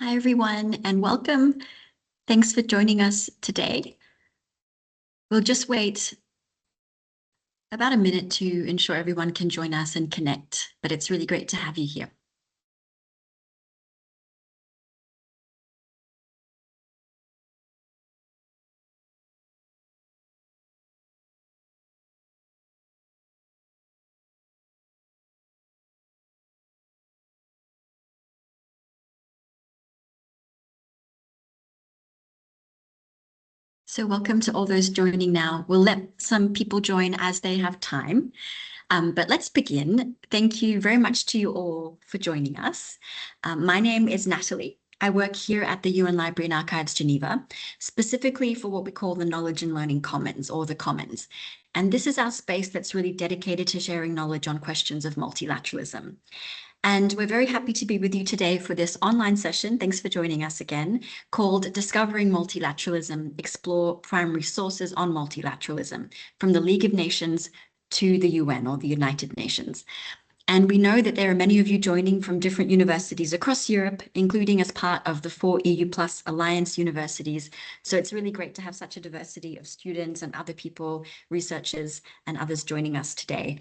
Hi, everyone, and welcome. Thanks for joining us today. We'll just wait about a minute to ensure everyone can join us and connect, but it's really great to have you here. So welcome to all those joining now. We'll let some people join as they have time. But let's begin. Thank you very much to you all for joining us. My name is Natalie. I work here at the UN Library Archives Geneva, specifically for what we call the Knowledge and Learning Commons, or the Commons. And this is our space that's really dedicated to sharing knowledge on questions of multilateralism. And we're very happy to be with you today for this online session. Thanks for joining us again, called Discovering Multilateralism, Explore Primary Sources on Multilateralism, from the League of Nations to the UN, or the United Nations. And we know that there are many of you joining from different universities across Europe, including as part of the 4 EU Plus Alliance universities. So it's really great to have such a diversity of students and other people, researchers and others joining us today.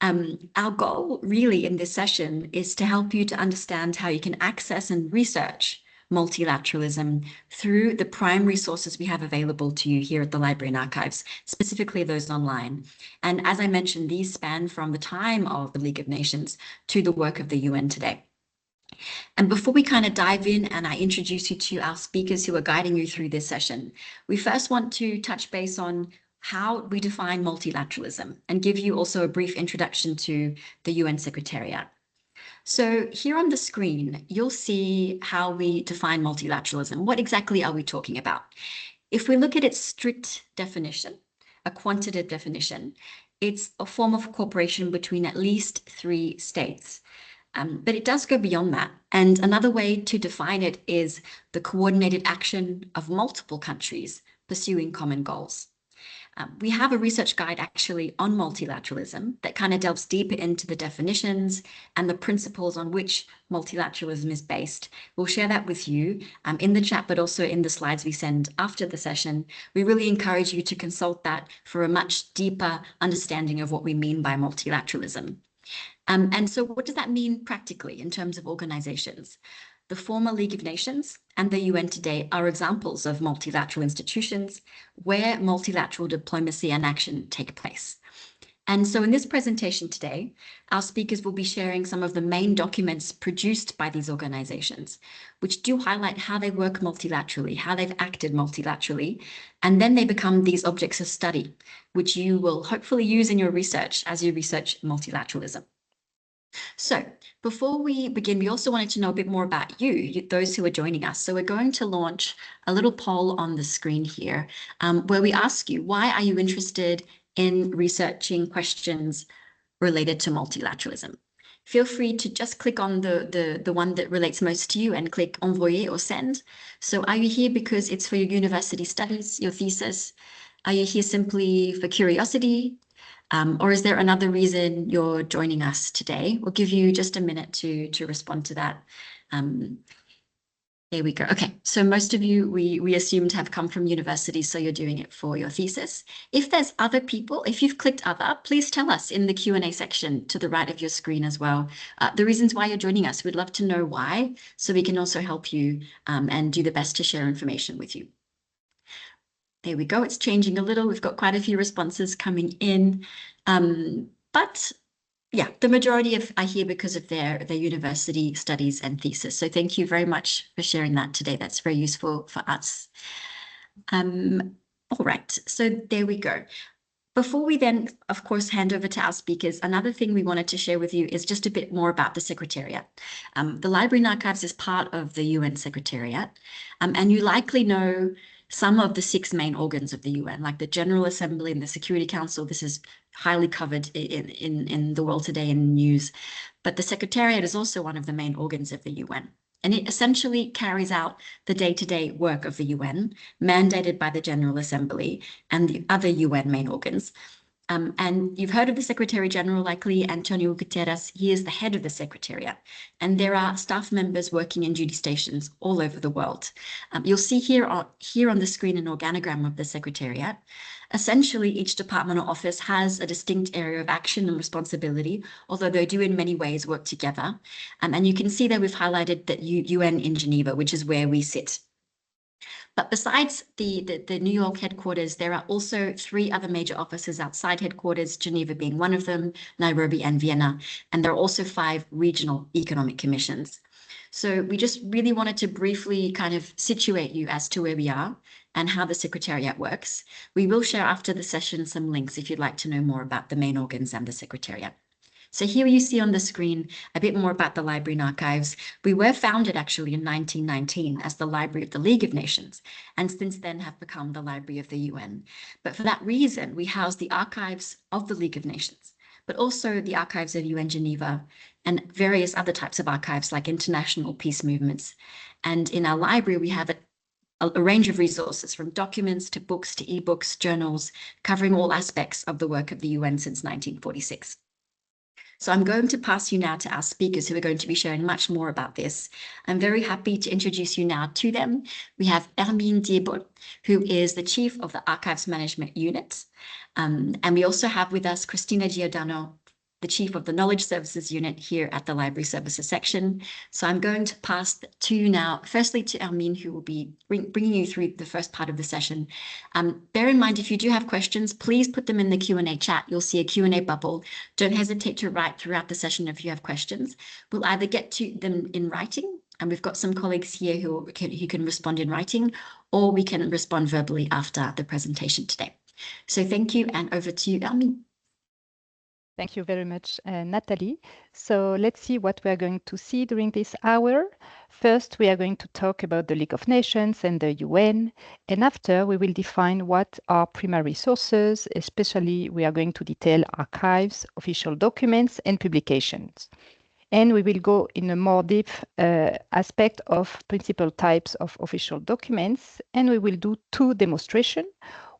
Our goal really in this session is to help you to understand how you can access and research multilateralism through the primary sources we have available to you here at the Library and Archives, specifically those online. And as I mentioned, these span from the time of the League of Nations to the work of the UN today. And before we kind of dive in and I introduce you to our speakers who are guiding you through this session, we first want to touch base on how we define multilateralism and give you also a brief introduction to the UN Secretariat. So here on the screen, you'll see how we define multilateralism. What exactly are we talking about? If we look at its strict definition, a quantitative definition, it's a form of cooperation between at least 3 states. But it does go beyond that. And another way to define it is the coordinated action of multiple countries pursuing common goals. We have a research guide actually on multilateralism that kind of delves deeper into the definitions and the principles on which multilateralism is based. We'll share that with you in the chat, but also in the slides we send after the session. We really encourage you to consult that for a much deeper understanding of what we mean by multilateralism. And so what does that mean practically in terms of organizations? The former League of Nations and the UN today are examples of multilateral institutions where multilateral diplomacy and action take place. And so in this presentation today, our speakers will be sharing some of the main documents produced by these organizations, which do highlight how they work multilaterally, how they've acted multilaterally, and then they become these objects of study, which you will hopefully use in your research as you research multilateralism. So before we begin, we also wanted to know a bit more about you, those who are joining us. So we're going to launch a little poll on the screen here where we ask you, why are you interested in researching questions related to multilateralism? Feel free to just click on the one that relates most to you and click envoyer or send. So are you here because it's for your university studies, your thesis? Are you here simply for curiosity? Or is there another reason you're joining us today? We'll give you just a minute to respond to that. There we go. Okay, so most of you we assumed have come from universities, so you're doing it for your thesis. If there's other people, if you've clicked other, please tell us in the Q&A section to the right of your screen as well. The reasons why you're joining us, we'd love to know why, so we can also help you and do the best to share information with you. There we go. It's changing a little. We've got quite a few responses coming in. But yeah, the majority are here because of their university studies and thesis. So thank you very much for sharing that today. That's very useful for us. All right, so there we go. Before we then, of course, hand over to our speakers, another thing we wanted to share with you is just a bit more about the Secretariat. The Library and Archives is part of the UN Secretariat, and you likely know some of the 6 main organs of the UN, like the General Assembly and the Security Council. This is highly covered in the world today in news. But the Secretariat is also one of the main organs of the UN. And it essentially carries out the day-to-day work of the UN, mandated by the General Assembly and the other UN main organs. And you've heard of the Secretary General, likely, Antonio Guterres. He is the head of the Secretariat. And there are staff members working in duty stations all over the world. You'll see here on the screen an organogram of the Secretariat. Essentially, each department or office has a distinct area of action and responsibility, although they do in many ways work together. And you can see that we've highlighted that UN in Geneva, which is where we sit. But besides the New York headquarters, there are also 3 other major offices outside headquarters, Geneva being one of them, Nairobi and Vienna. And there are also 5 regional economic commissions. So we just really wanted to briefly kind of situate you as to where we are and how the Secretariat works. We will share after the session some links if you'd like to know more about the main organs and the Secretariat. So here you see on the screen a bit more about the Library and Archives. We were founded actually in 1919 as the Library of the League of Nations, and since then have become the Library of the UN. But for that reason, we house the archives of the League of Nations, but also the archives of UN Geneva and various other types of archives like international peace movements. And in our library, we have a range of resources from documents to books to ebooks, journals, covering all aspects of the work of the UN since 1946. So I'm going to pass you now to our speakers who are going to be sharing much more about this. I'm very happy to introduce you now to them. We have Hermine Diebot, who is the Chief of the Archives Management Unit. And we also have with us Cristina Giordano, the Chief of the Knowledge Services Unit here at the Library Services section. So I'm going to pass to you now, firstly to Hermine, who will be bringing you through the first part of the session. Bear in mind, if you do have questions, please put them in the Q&A chat. You'll see a Q&A bubble. Don't hesitate to write throughout the session if you have questions. We'll either get to them in writing, and we've got some colleagues here who can respond in writing, or we can respond verbally after the presentation today. So thank you, and over to you, Hermine. Thank you very much, Nathalie. So let's see what we are going to see during this hour. First, we are going to talk about the League of Nations and the UN. And after, we will define what are primary sources, especially we are going to detail archives, official documents, and publications. And we will go in a more deep aspect of principal types of official documents. And we will do 2 demonstrations.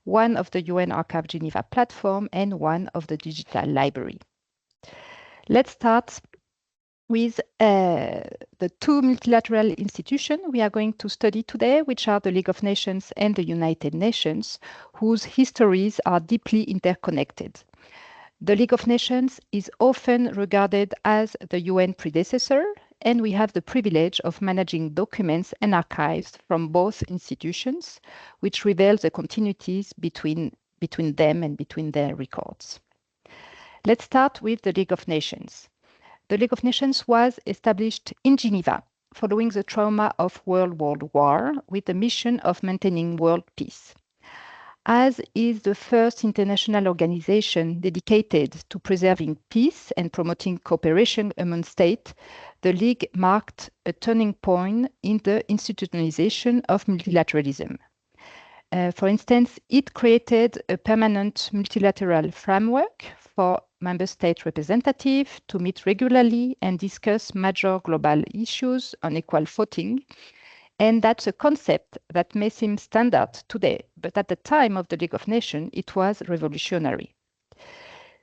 One of the UN Archives Geneva platform and one of the digital library. Let's start with the 2 multilateral institutions we are going to study today, which are the League of Nations and the United Nations, whose histories are deeply interconnected. The League of Nations is often regarded as the UN predecessor, and we have the privilege of managing documents and archives from both institutions, which reveals the continuities between them and between their records. Let's start with the League of Nations. The League of Nations was established in Geneva following the trauma of World War with the mission of maintaining world peace. As is the first international organization dedicated to preserving peace and promoting cooperation among states, the League marked a turning point in the institutionalization of multilateralism. For instance, it created a permanent multilateral framework for member state representatives to meet regularly and discuss major global issues on equal footing. And that's a concept that may seem standard today, but at the time of the League of Nations, it was revolutionary.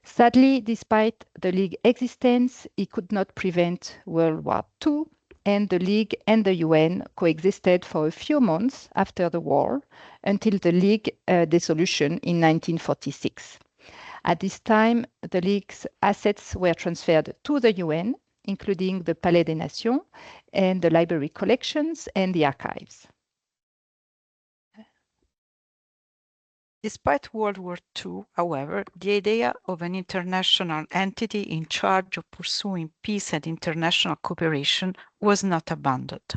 Sadly, despite the League existence, it could not prevent World War II, and the League and the UN coexisted for a few months after the war, until the League dissolution in 1946. At this time, the League's assets were transferred to the UN, including the Palais des Nations and the library collections and the archives. Despite World War II, however, the idea of an international entity in charge of pursuing peace and international cooperation was not abandoned.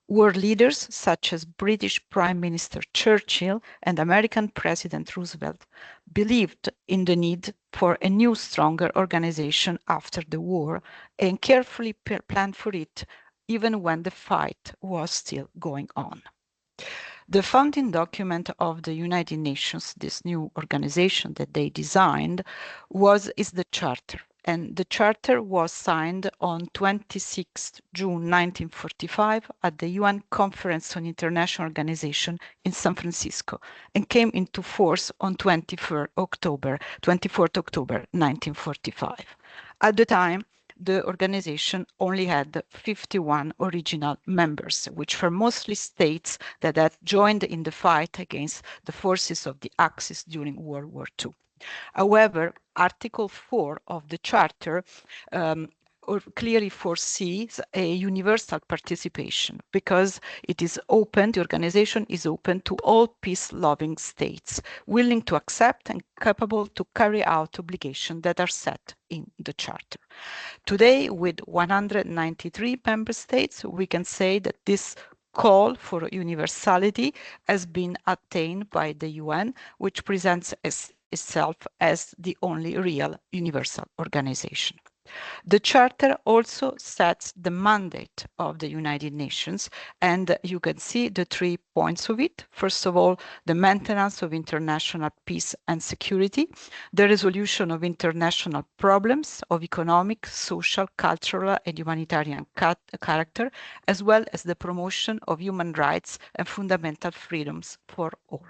World leaders such as British Prime Minister Churchill and American President Roosevelt believed in the need for a new, stronger organization after the war and carefully planned for it, even when the fight was still going on. The founding document of the United Nations, this new organization that they designed, is the Charter, and the charter was signed on 26 June 1945 at the UN Conference on International Organization in San Francisco and came into force on 24 October 1945. At the time, the organization only had 51 original members, which were mostly states that had joined in the fight against the forces of the Axis during World War II. However, Article 4 of the Charter clearly foresees a universal participation because it is open, the organization is open to all peace-loving states, willing to accept and capable to carry out obligations that are set in the Charter. Today, with 193 member states, we can say that this call for universality has been attained by the UN, which presents itself as the only real universal organization. The Charter also sets the mandate of the United Nations, and you can see the 3 points of it. First of all, the maintenance of international peace and security, the resolution of international problems of economic, social, cultural, and humanitarian character, as well as the promotion of human rights and fundamental freedoms for all.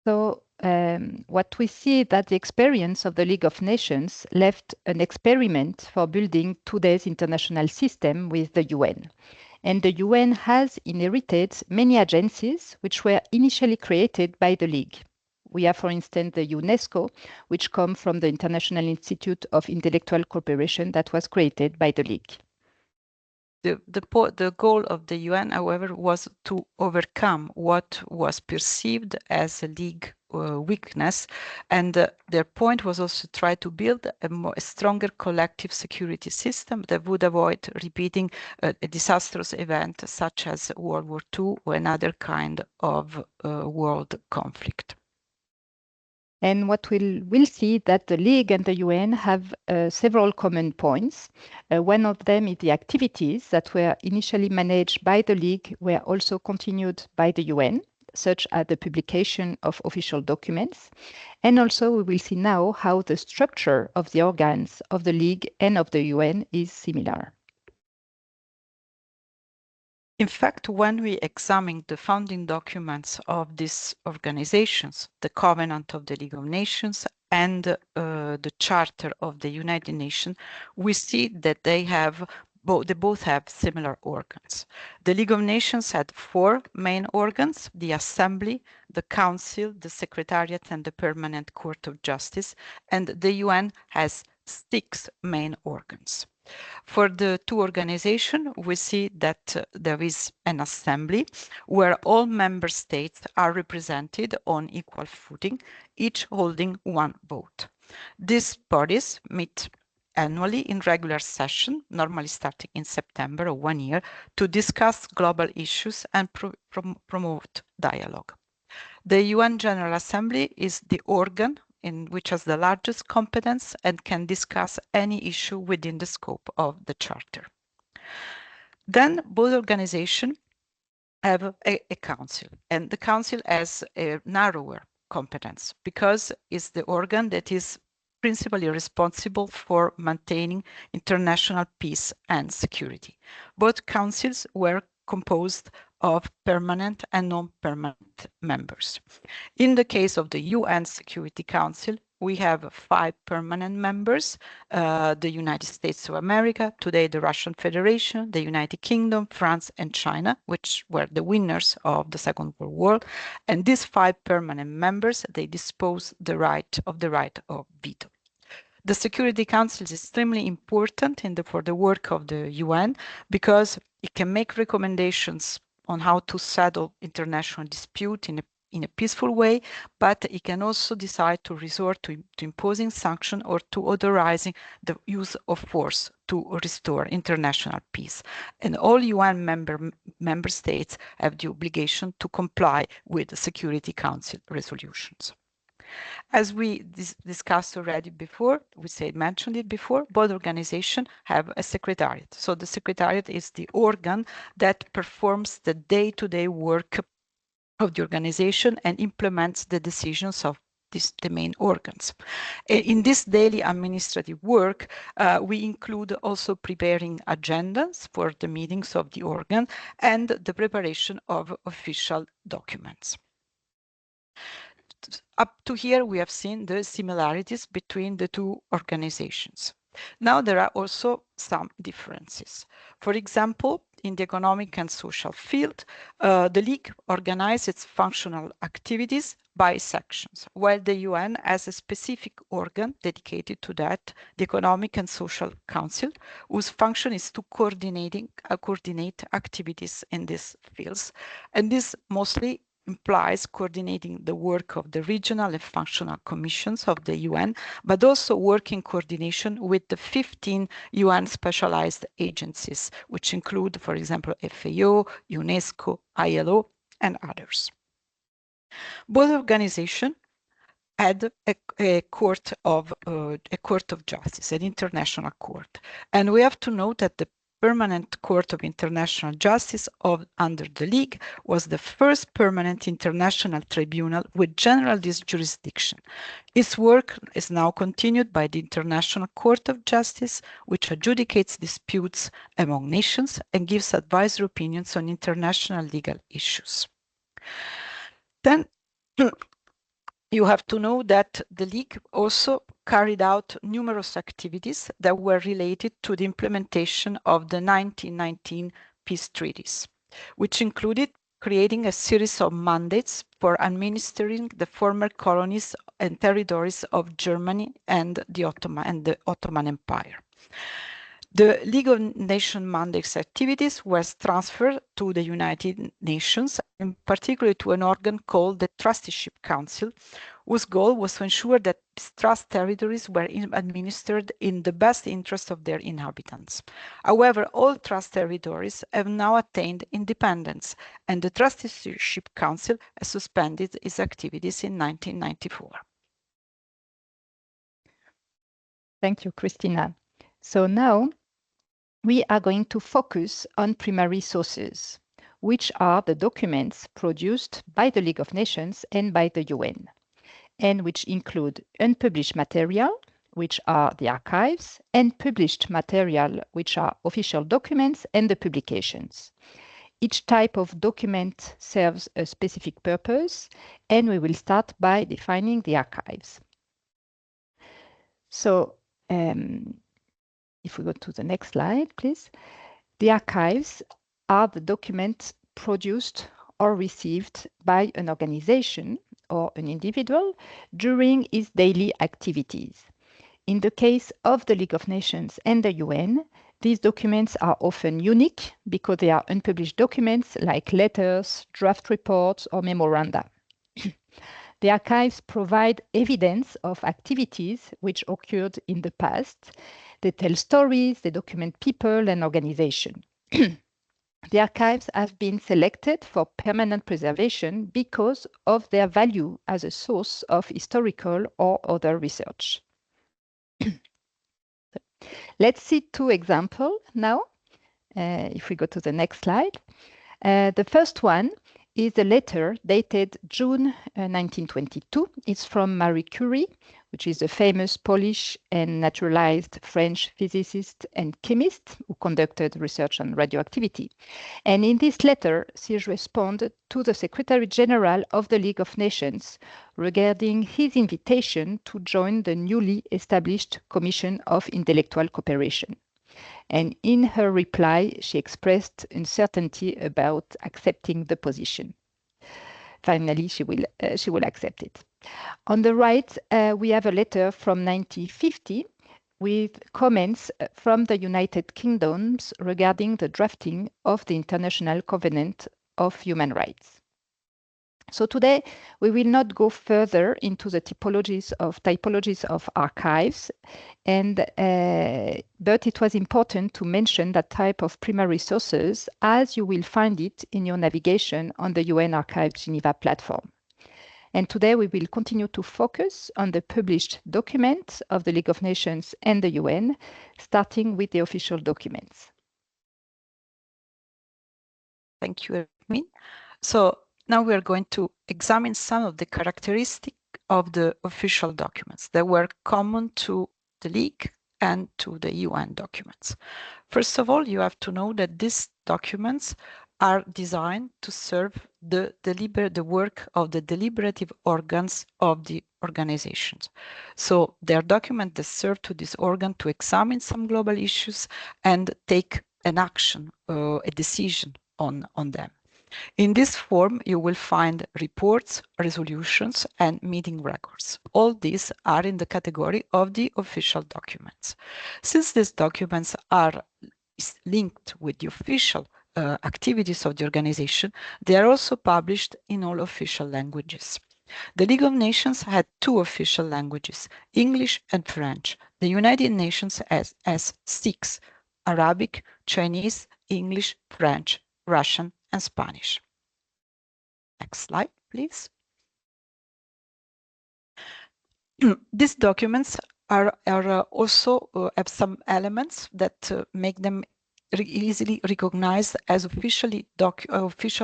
So what we see that the experience of the League of Nations left an experiment for building today's international system with the UN. And the UN has inherited many agencies which were initially created by the League. We have, for instance, the UNESCO, which comes from the International Institute of Intellectual Cooperation that was created by the League. The goal of the UN, however, was to overcome what was perceived as a League weakness, and their point was also to try to build a stronger collective security system that would avoid repeating a disastrous event such as World War II or another kind of world conflict. And what we'll see that the League and the UN have several common points. One of them is the activities that were initially managed by the League were also continued by the UN, such as the publication of official documents. And also we will see now how the structure of the organs of the League and of the UN is similar. In fact, when we examine the founding documents of these organizations, the Covenant of the League of Nations and the Charter of the United Nations, we see that they both have similar organs. The League of Nations had 4 main organs: the Assembly, the Council, the Secretariat, and the Permanent Court of Justice, and the UN has 6 main organs. For the 2 organizations, we see that there is an assembly where all member states are represented on equal footing, each holding 1 vote. These bodies meet annually in regular session, normally starting in September of 1 year, to discuss global issues and promote dialogue. The UN General Assembly is the organ in which has the largest competence and can discuss any issue within the scope of the Charter. Then both organizations have a council, and the council has a narrower competence because it's the organ that is principally responsible for maintaining international peace and security. Both councils were composed of permanent and non-permanent members. In the case of the UN Security Council, we have 5 permanent members: the United States of America, today the Russian Federation, the United Kingdom, France, and China, which were the winners of the Second World War. And these 5 permanent members, they dispose the right of veto. The Security Council is extremely important for the work of the UN because it can make recommendations on how to settle international dispute in a peaceful way, but it can also decide to resort to imposing sanctions or to authorizing the use of force to restore international peace. And all UN member states have the obligation to comply with the Security Council resolutions. As we discussed already before, mentioned it before, both organizations have a secretariat. So the secretariat is the organ that performs the day-to-day work of the organization and implements the decisions of the main organs. In this daily administrative work, we include also preparing agendas for the meetings of the organ and the preparation of official documents. Up to here, we have seen the similarities between the two organizations. Now there are also some differences. For example, in the economic and social field, the League organizes its functional activities by sections, while the UN has a specific organ dedicated to that, the Economic and Social Council, whose function is to coordinate activities in these fields. And this mostly implies coordinating the work of the regional and functional commissions of the UN, but also work in coordination with the 15 UN specialized agencies, which include, for example, FAO, UNESCO, ILO, and others. Both organizations had a court of justice, an international court, and we have to note that the Permanent Court of International Justice under the League was the first permanent international tribunal with general jurisdiction. Its work is now continued by the International Court of Justice, which adjudicates disputes among nations and gives advisory opinions on international legal issues. Then you have to know that the League also carried out numerous activities that were related to the implementation of the 1919 peace treaties, which included creating a series of mandates for administering the former colonies and territories of Germany and the Ottoman Empire. The League of Nations mandates activities was transferred to the United Nations, in particular to an organ called the Trusteeship Council, whose goal was to ensure that trust territories were administered in the best interest of their inhabitants. However, all trust territories have now attained independence, and the Trusteeship Council has suspended its activities in 1994. Thank you, Christina. So now we are going to focus on primary sources, which are the documents produced by the League of Nations and by the UN, and which include unpublished material, which are the archives, and published material, which are official documents and the publications. Each type of document serves a specific purpose, and we will start by defining the archives. So, if we go to the next slide, please. The archives are the documents produced or received by an organization or an individual during its daily activities. In the case of the League of Nations and the UN, these documents are often unique because they are unpublished documents like letters, draft reports, or memoranda. The archives provide evidence of activities which occurred in the past. They tell stories, they document people and organizations. The archives have been selected for permanent preservation because of their value as a source of historical or other research. Let's see two examples now. If we go to the next slide. The first one is a letter dated June 1922. It's from Marie Curie, which is a famous Polish and naturalized French physicist and chemist who conducted research on radioactivity. And in this letter, she responded to the Secretary General of the League of Nations regarding his invitation to join the newly established Commission of Intellectual Cooperation. And in her reply, she expressed uncertainty about accepting the position. Finally, she will accept it. On the right, we have a letter from 1950 with comments from the United Kingdom regarding the drafting of the International Covenant of Human Rights. So today, we will not go further into the typologies of archives, but it was important to mention that type of primary sources as you will find it in your navigation on the UN Archives Geneva platform. And today we will continue to focus on the published documents of the League of Nations and the UN, starting with the official documents. Thank you, Ermin. So now we are going to examine some of the characteristics of the official documents that were common to the League and to the UN documents. First of all, you have to know that these documents are designed to serve the work of the deliberative organs of the organizations. So they are documents that serve to this organ to examine some global issues and take an action, a decision on them. In this form, you will find reports, resolutions, and meeting records. All these are in the category of the official documents. Since these documents are linked with the official activities of the organization, they are also published in all official languages. The League of Nations had two official languages, English and French. The United Nations has six, Arabic, Chinese, English, French, Russian, and Spanish. Next slide, please. These documents are also have some elements that make them easily recognized as official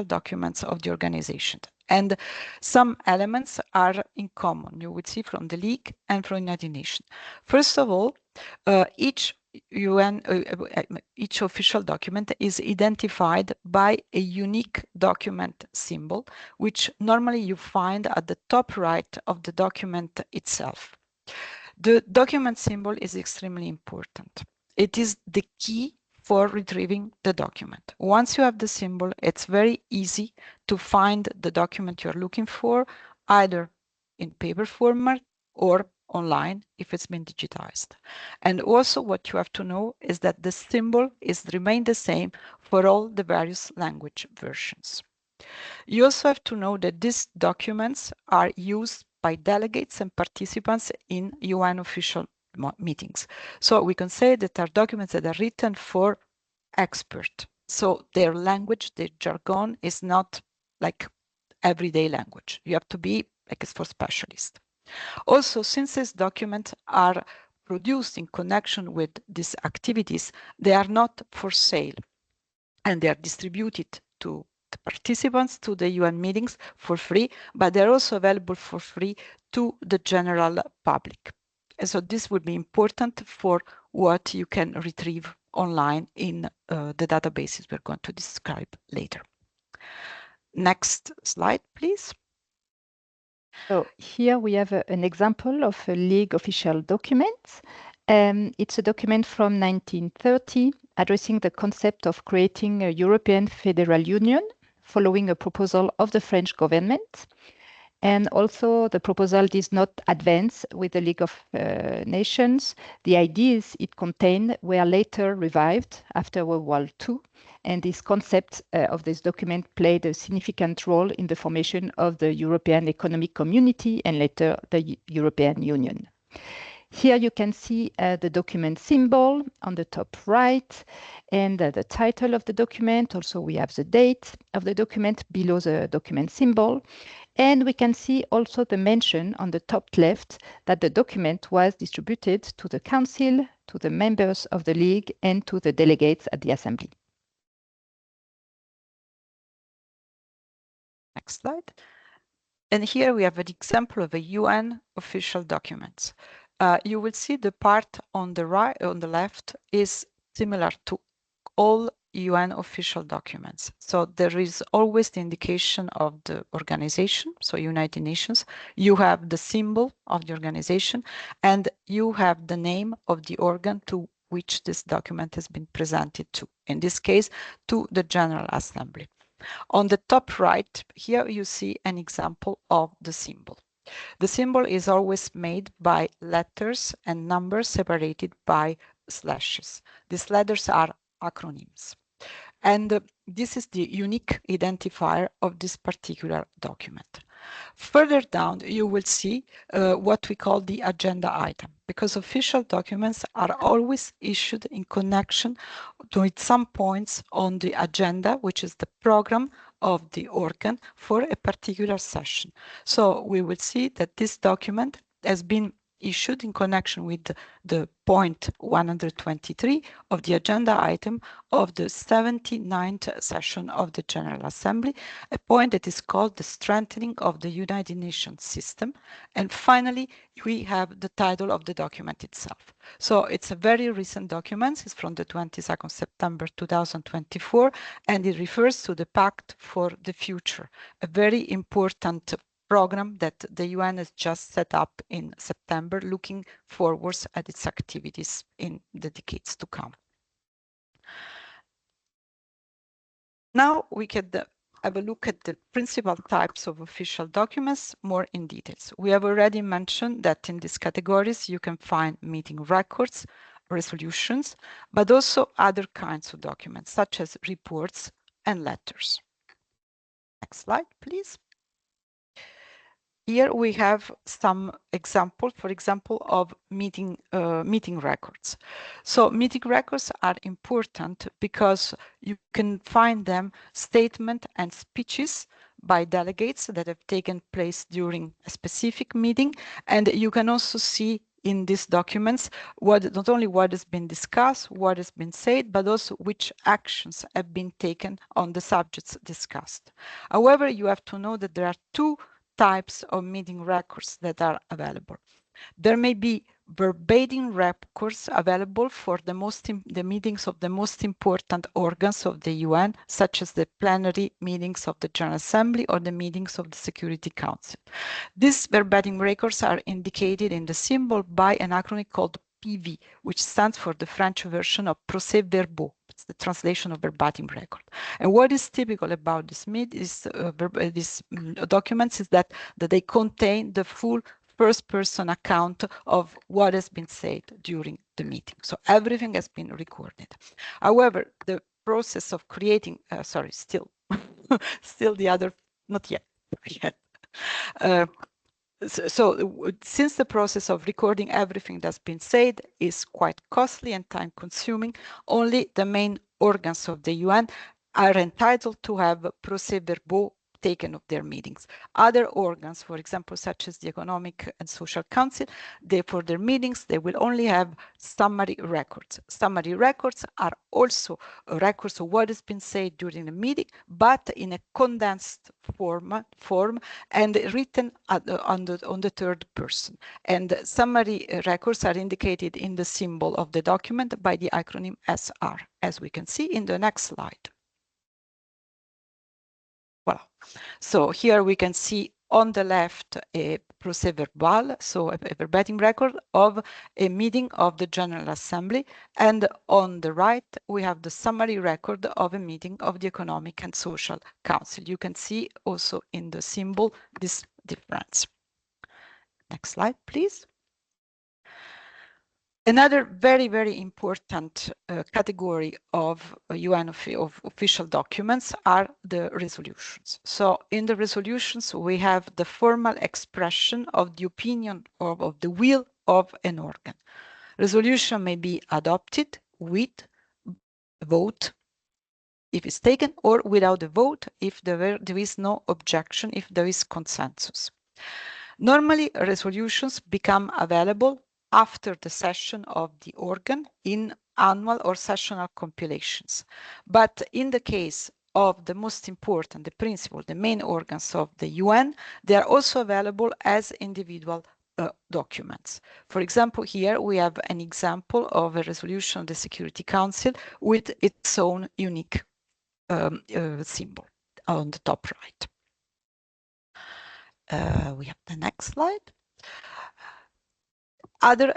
documents of the organization. And some elements are in common, you would see from the League and from the United Nations. First of all, each official document is identified by a unique document symbol, which normally you find at the top right of the document itself. The document symbol is extremely important. It is the key for retrieving the document. Once you have the symbol, it's very easy to find the document you're looking for, either in paper format or online if it's been digitized. And also what you have to know is that the symbol remains the same for all the various language versions. You also have to know that these documents are used by delegates and participants in UN official meetings. So we can say that are documents that are written for experts. So their language, their jargon is not like everyday language. You have to be like it's for specialists. Also, since these documents are produced in connection with these activities, they are not for sale and they are distributed to the participants to the UN meetings for free, but they're also available for free to the general public. And so this would be important for what you can retrieve online in the databases we're going to describe later. Next slide, please. So here we have an example of a League official document. It's a document from 1930 addressing the concept of creating a European Federal Union following a proposal of the French government. And also the proposal did not advance with the League of Nations. The ideas it contained were later revived after World War II. And this concept of this document played a significant role in the formation of the European Economic Community and later the European Union. Here you can see the document symbol on the top right and the title of the document. Also, we have the date of the document below the document symbol. And we can see also the mention on the top left that the document was distributed to the Council, to the members of the League, and to the delegates at the Assembly. Next slide. And here we have an example of a UN official document. You will see the part on the right, on the left, is similar to all UN official documents. So there is always the indication of the organization, so United Nations. You have the symbol of the organization, and you have the name of the organ to which this document has been presented to, in this case, to the General Assembly. On the top right, here you see an example of the symbol. The symbol is always made by letters and numbers separated by slashes. These letters are acronyms. And this is the unique identifier of this particular document. Further down, you will see what we call the agenda item, because official documents are always issued in connection with some points on the agenda, which is the program of the organ for a particular session. So we will see that this document has been issued in connection with the point 123 of the agenda item of the 79th session of the General Assembly, a point that is called the strengthening of the United Nations system. And finally, we have the title of the document itself. So it's a very recent document. It's from the 22nd September 2024, and it refers to the Pact for the Future, a very important program that the UN has just set up in September, looking forwards at its activities in the decades to come. Now we could have a look at the principal types of official documents more in details. We have already mentioned that in these categories you can find meeting records, resolutions, but also other kinds of documents such as reports and letters. Next slide, please. Here we have some examples, for example, of meeting records. So meeting records are important because you can find them statements and speeches by delegates that have taken place during a specific meeting, and you can also see in these documents not only what has been discussed, what has been said, but also which actions have been taken on the subjects discussed. However, you have to know that there are two types of meeting records that are available. There may be verbatim records available for the meetings of the most important organs of the UN, such as the plenary meetings of the General Assembly or the meetings of the Security Council. These verbatim records are indicated in the symbol by an acronym called PV, which stands for the French version of procès-verbaux. It's the translation of verbatim record. And what is typical about these documents is that they contain the full first-person account of what has been said during the meeting. So everything has been recorded. However, the process of creating, still the other, not yet. Since the process of recording everything that's been said is quite costly and time-consuming, only the main organs of the UN are entitled to have procès-verbaux taken of their meetings. Other organs, for example, such as the Economic and Social Council, for their meetings, they will only have summary records. Summary records are also records of what has been said during the meeting, but in a condensed form and written on the third person. And summary records are indicated in the symbol of the document by the acronym SR, as we can see in the next slide. Voilà. So here we can see on the left a procès-verbal, so a verbatim record of a meeting of the General Assembly, and on the right we have the summary record of a meeting of the Economic and Social Council. You can see also in the symbol this difference. Next slide, please. Another very, very important category of UN official documents are the resolutions. So in the resolutions, we have the formal expression of the opinion of the will of an organ. Resolution may be adopted with a vote if it's taken, or without a vote if there is no objection, if there is consensus. Normally, resolutions become available after the session of the organ in annual or sessional compilations. But in the case of the most important, the principal, the main organs of the UN, they are also available as individual documents. For example, here we have an example of a resolution of the Security Council with its own unique symbol on the top right. We have the next slide. Other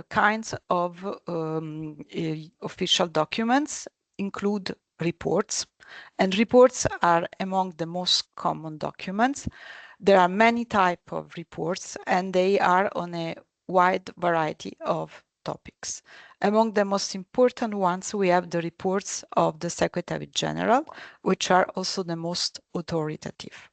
kinds of official documents include reports, and reports are among the most common documents. There are many types of reports, and they are on a wide variety of topics. Among the most important ones, we have the reports of the Secretary General, which are also the most authoritative.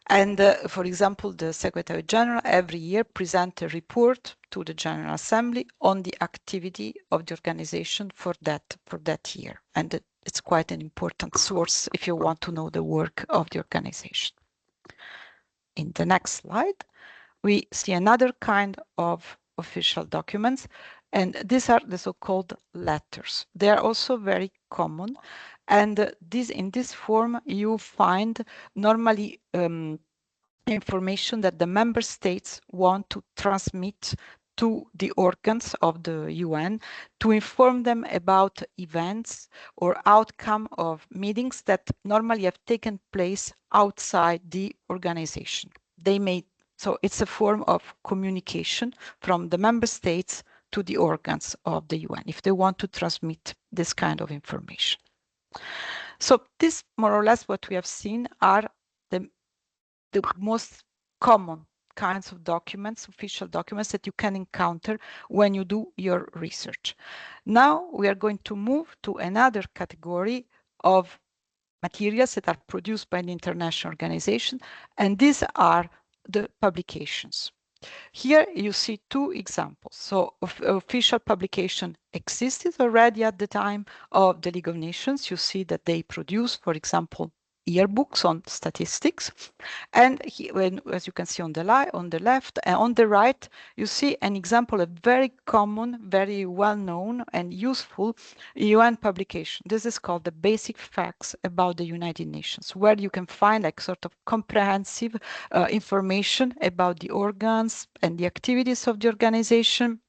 And for example, the Secretary General every year presents a report to the General Assembly on the activity of the organization for that year. And it's quite an important source if you want to know the work of the organization. In the next slide, we see another kind of official documents, and these are the so-called letters. They are also very common, and in this form you find normally information that the member states want to transmit to the organs of the UN to inform them about events or outcome of meetings that normally have taken place outside the organization. So it's a form of communication from the member states to the organs of the UN if they want to transmit this kind of information. So this, more or less, what we have seen are the most common kinds of documents, official documents that you can encounter when you do your research. Now we are going to move to another category of materials that are produced by an international organization, and these are the publications. Here you see two examples. So official publication existed already at the time of the League of Nations. You see that they produce, for example, yearbooks on statistics. And as you can see on the left and on the right, you see an example of very common, very well-known and useful UN publication. This is called the Basic Facts About the United Nations, where you can find like sort of comprehensive information about the organs and the activities of the organization.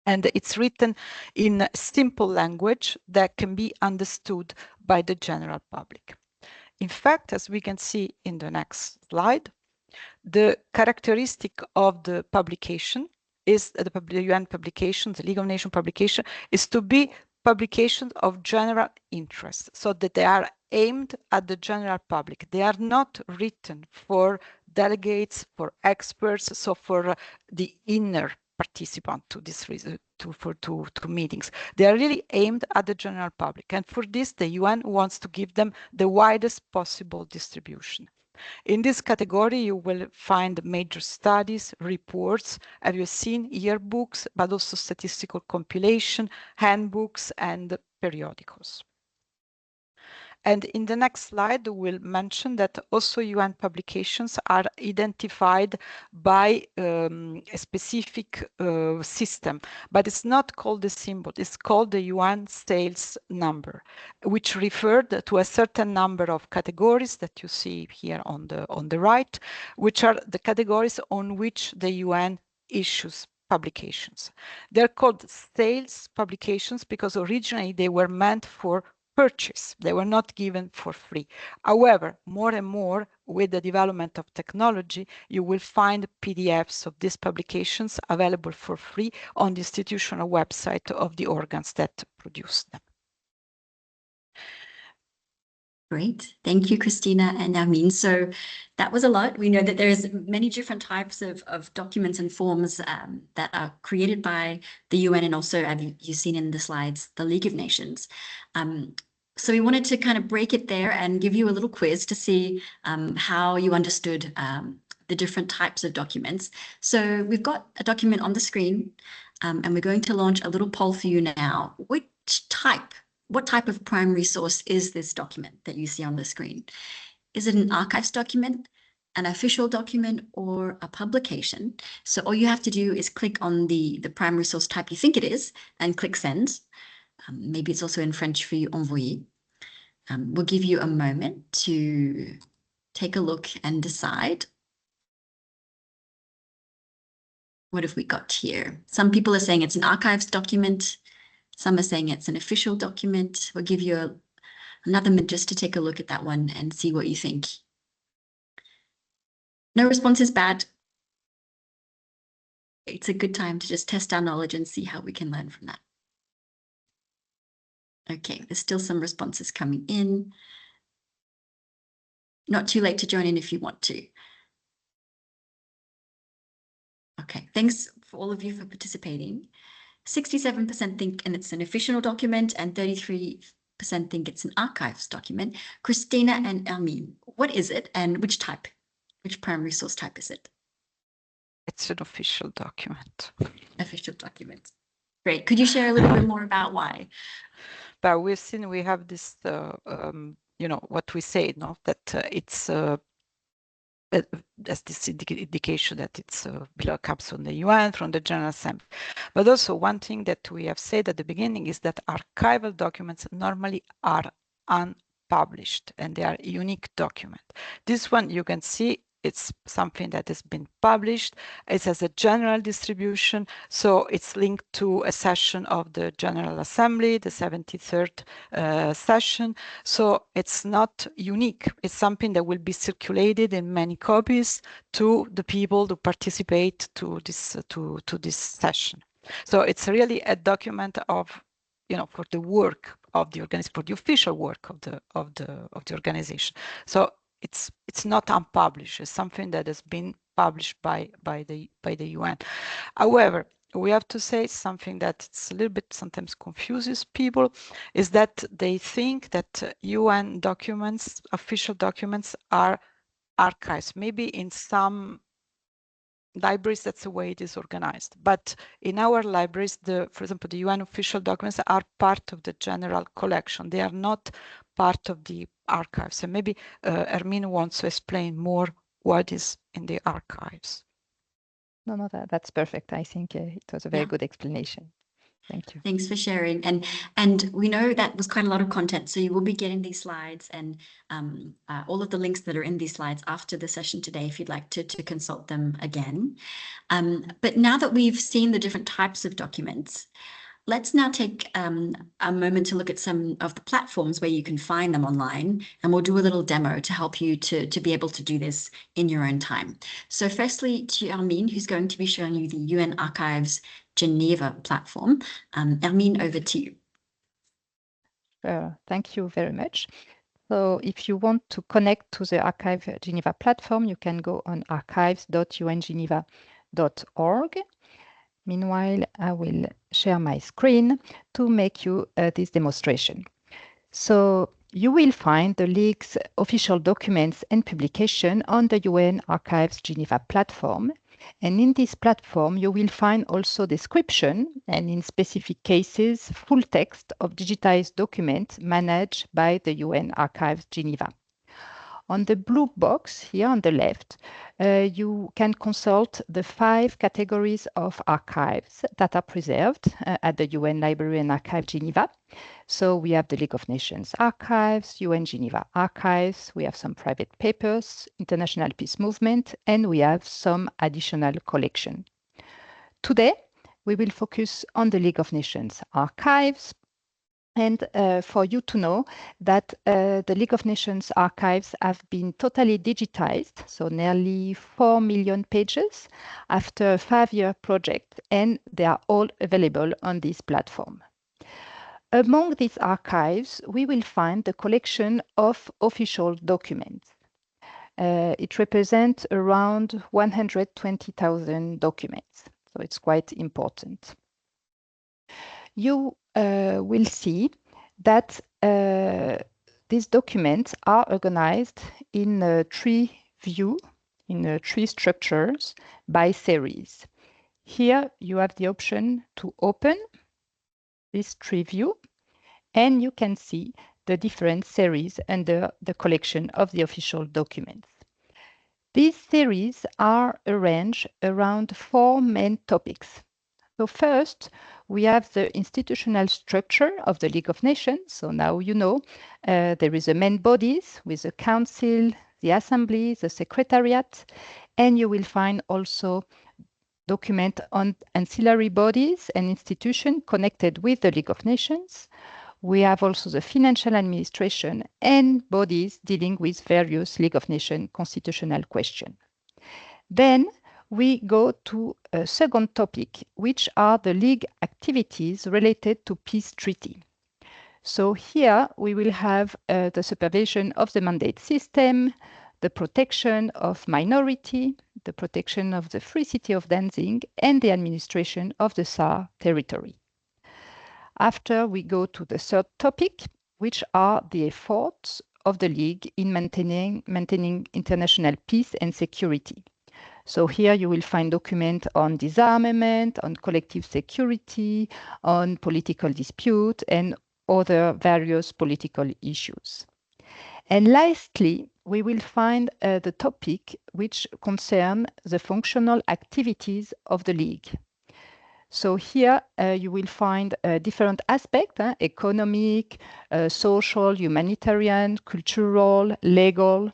And it's written in simple language that can be understood by the general public. In fact, as we can see in the next slide, the characteristic of the publication is the UN publication, the League of Nations publication, is to be publications of general interest, so that they are aimed at the general public. They are not written for delegates, for experts, so for the inner participant to this to meetings. They are really aimed at the general public, and for this the UN wants to give them the widest possible distribution. In this category you will find major studies, reports, have you seen yearbooks, but also statistical compilation, handbooks and periodicals. And in the next slide, we'll mention that also UN publications are identified by a specific system, but it's not called a symbol, it's called the UN sales number, which referred to a certain number of categories that you see here on the right, which are the categories on which the UN issues publications. They're called sales publications because originally they were meant for purchase. They were not given for free. However, more and more with the development of technology, you will find PDFs of these publications available for free on the institutional website of the organs that produce them. Great. Thank you, Christina and Nermine. So that was a lot. We know that there's many different types of documents and forms that are created by the UN, and also, have you seen in the slides, the League of Nations. So we wanted to kind of break it there and give you a little quiz to see how you understood the different types of documents. So we've got a document on the screen, and we're going to launch a little poll for you now. What type of primary source is this document that you see on the screen? Is it an archives document, an official document, or a publication? So all you have to do is click on the primary source type you think it is and click send. Maybe it's also in French for you, envoyer. We'll give you a moment to take a look and decide. What have we got here? Some people are saying it's an archives document. Some are saying it's an official document. We'll give you another minute just to take a look at that one and see what you think. No response is bad. It's a good time to just test our knowledge and see how we can learn from that. Okay, there's still some responses coming in. Not too late to join in if you want to. Okay, thanks for all of you for participating. 67% think it's an official document and 33% think it's an archives document. Christina and Hermine, what is it and which type? Which primary source type is it? It's an official document. Official document. Great. Could you share a little bit more about why? But we've seen we have this, you know, what we say, no, that it's as this indication that it's below caps from the UN, from the General Assembly. But also one thing that we have said at the beginning is that archival documents normally are unpublished and they are unique document. This one you can see it's something that has been published. It has a general distribution, so it's linked to a session of the General Assembly, the 73rd session. So it's not unique. It's something that will be circulated in many copies to the people to participate to this session. So it's really a document of, for the work of the organization, for the official work of the organization. So it's not unpublished. It's something that has been published by the UN. However, we have to say something that it's a little bit sometimes confuses people, is that they think that UN documents, official documents, are archives. Maybe in some libraries, that's the way it is organized. But in our libraries, for example, the UN official documents are part of the general collection. They are not part of the archives. And maybe Hermine wants to explain more what is in the archives. No, that's perfect. I think it was a very good explanation. Thank you. Thanks for sharing. And we know that was quite a lot of content. So you will be getting these slides and all of the links that are in these slides after the session today, if you'd like to consult them again. But now that we've seen the different types of documents, let's now take a moment to look at some of the platforms where you can find them online, and we'll do a little demo to help you to be able to do this in your own time. So firstly, to Hermine, who's going to be showing you the UN Archives Geneva platform. Hermine, over to you. Thank you very much. So if you want to connect to the Archive Geneva platform, you can go on archives.ungeneva.org. Meanwhile, I will share my screen to make you this demonstration. So you will find the league's official documents and publication on the UN Archives Geneva platform. And in this platform, you will find also description and in specific cases, full text of digitized documents managed by the UN Archives Geneva. On the blue box here on the left, you can consult the 5 categories of archives that are preserved at the UN Library and Archives Geneva. So we have the League of Nations archives, UN Geneva archives, we have some private papers, international peace movement, and we have some additional collection. Today, we will focus on the League of Nations archives. And for you to know that the League of Nations archives have been totally digitized, so nearly 4 million pages after a 5-year project, and they are all available on this platform. Among these archives, we will find the collection of official documents. It represents around 120,000 documents, so it's quite important. You will see that these documents are organized in 3 views, in 3 structures by series. Here you have the option to open this 3 view, and you can see the different series under the collection of the official documents. These series are arranged around 4 main topics. So first, we have the institutional structure of the League of Nations. So now you know there is a main bodies with the Council, the Assembly, the Secretariat, and you will find also document on ancillary bodies and institutions connected with the League of Nations. We have also the financial administration and bodies dealing with various League of Nations constitutional questions. Then we go to a second topic, which are the League activities related to peace treaty. So here we will have the supervision of the mandate system, the protection of minority, the protection of the Free City of Danzig, and the administration of the Saar territory. After we go to the third topic, which are the efforts of the League in maintaining international peace and security. So here you will find documents on disarmament, on collective security, on political dispute, and other various political issues. And lastly, we will find the topic which concern the functional activities of the League. So here you will find different aspects, economic, social, humanitarian, cultural, legal,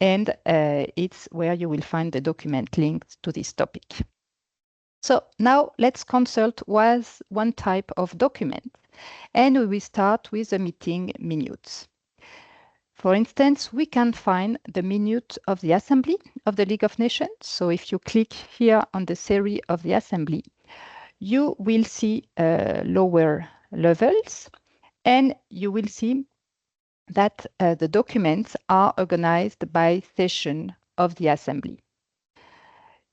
and it's where you will find the document linked to this topic. So now let's consult with one type of document, and we will start with the meeting minutes. For instance, we can find the minutes of the Assembly of the League of Nations. So if you click here on the series of the Assembly, you will see lower levels, and you will see that the documents are organized by session of the Assembly.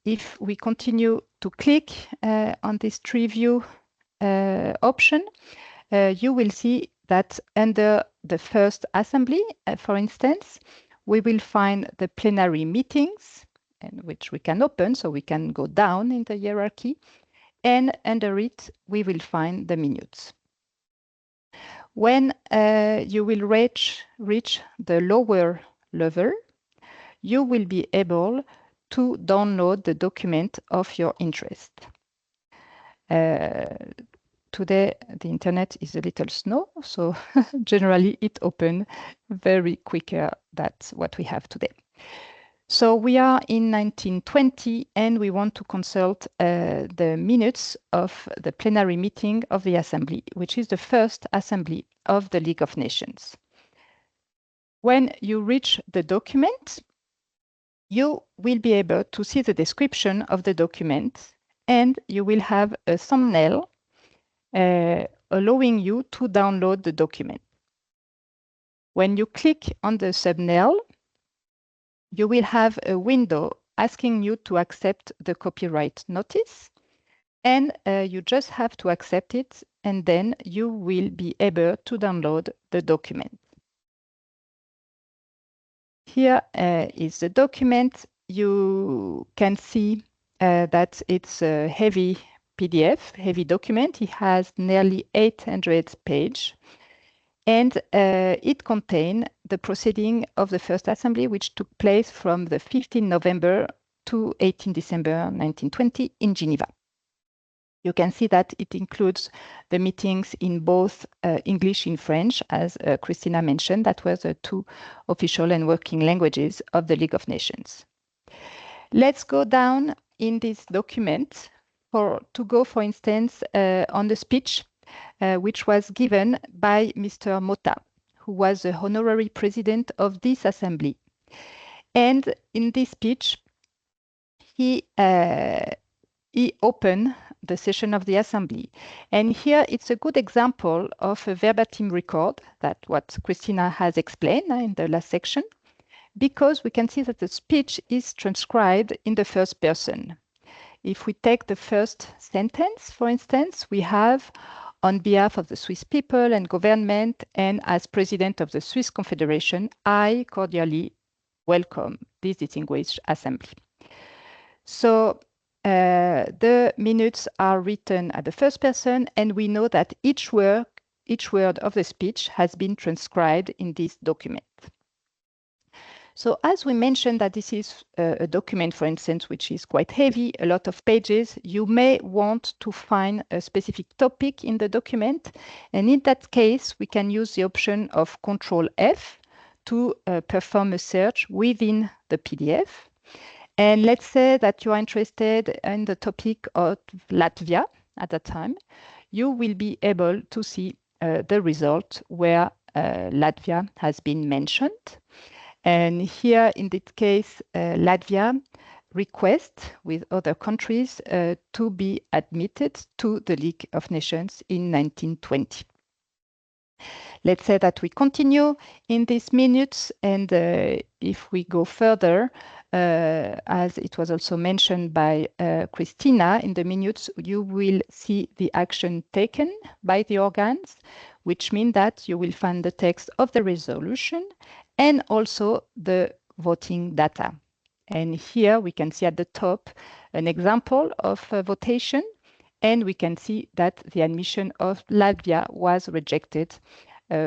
If we continue to click on this tree view option, you will see that under the first Assembly, for instance, we will find the plenary meetings, and which we can open, so we can go down in the hierarchy, and under it, we will find the minutes. When you will reach the lower level, you will be able to download the document of your interest. Today, the internet is a little slow, so generally it opens very quicker. That's what we have today. So we are in 1920, and we want to consult the minutes of the plenary meeting of the Assembly, which is the first Assembly of the League of Nations. When you reach the document, you will be able to see the description of the document, and you will have a thumbnail allowing you to download the document. When you click on the thumbnail, you will have a window asking you to accept the copyright notice, and you just have to accept it, and then you will be able to download the document. Here is the document. You can see that it's a heavy PDF, heavy document. It has nearly 800 pages, and it contains the proceeding of the First Assembly, which took place from the 15 November to 18 December 1920 in Geneva. You can see that it includes the meetings in both English and French, as Christina mentioned. That were the two official and working languages of the League of Nations. Let's go down in this document to go, for instance, on the speech which was given by Mr. Mota, who was the honorary president of this assembly. And in this speech, he opened the session of the assembly. And here it's a good example of a verbatim record, that what Christina has explained in the last section, because we can see that the speech is transcribed in the first person. If we take the first sentence, for instance, we have, on behalf of the Swiss people and government, and as president of the Swiss Confederation, I cordially welcome this distinguished assembly. So the minutes are written at the first person, and we know that each word of the speech has been transcribed in this document. So as we mentioned that this is a document, for instance, which is quite heavy, a lot of pages, you may want to find a specific topic in the document. And in that case, we can use the option of Control F to perform a search within the PDF. And let's say that you are interested in the topic of Latvia at that time. You will be able to see the result where Latvia has been mentioned. And here, in this case, Latvia requests with other countries to be admitted to the League of Nations in 1920. Let's say that we continue in these minutes, and if we go further, as it was also mentioned by Christina, in the minutes, you will see the action taken by the organs, which means that you will find the text of the resolution and also the voting data. And here we can see at the top an example of a votation, and we can see that the admission of Latvia was rejected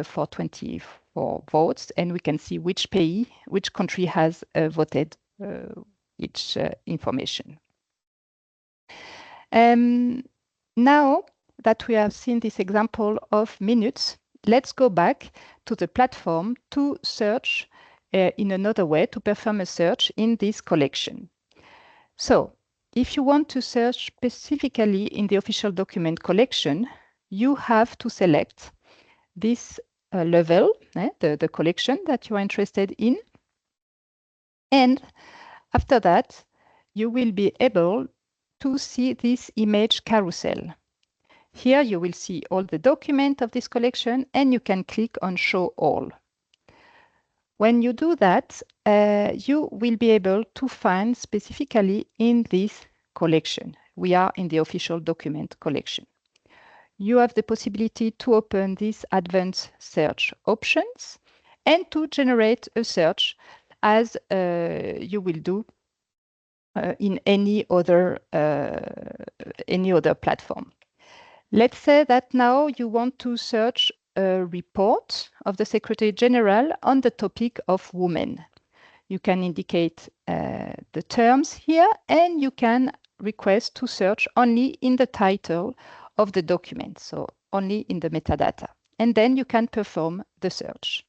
for 24 for votes, and we can see which country has voted each information. Now that we have seen this example of minutes, let's go back to the platform to search in another way, to perform a search in this collection. So if you want to search specifically in the official document collection, you have to select this level, the collection that you are interested in. And after that, you will be able to see this image carousel. Here you will see all the documents of this collection, and you can click on Show All. When you do that, you will be able to find specifically in this collection. We are in the official document collection. You have the possibility to open these advanced search options and to generate a search as you will do in any other platform. Let's say that now you want to search a report of the Secretary General on the topic of women. You can indicate the terms here, and you can request to search only in the title of the document, so only in the metadata. And then you can perform the search.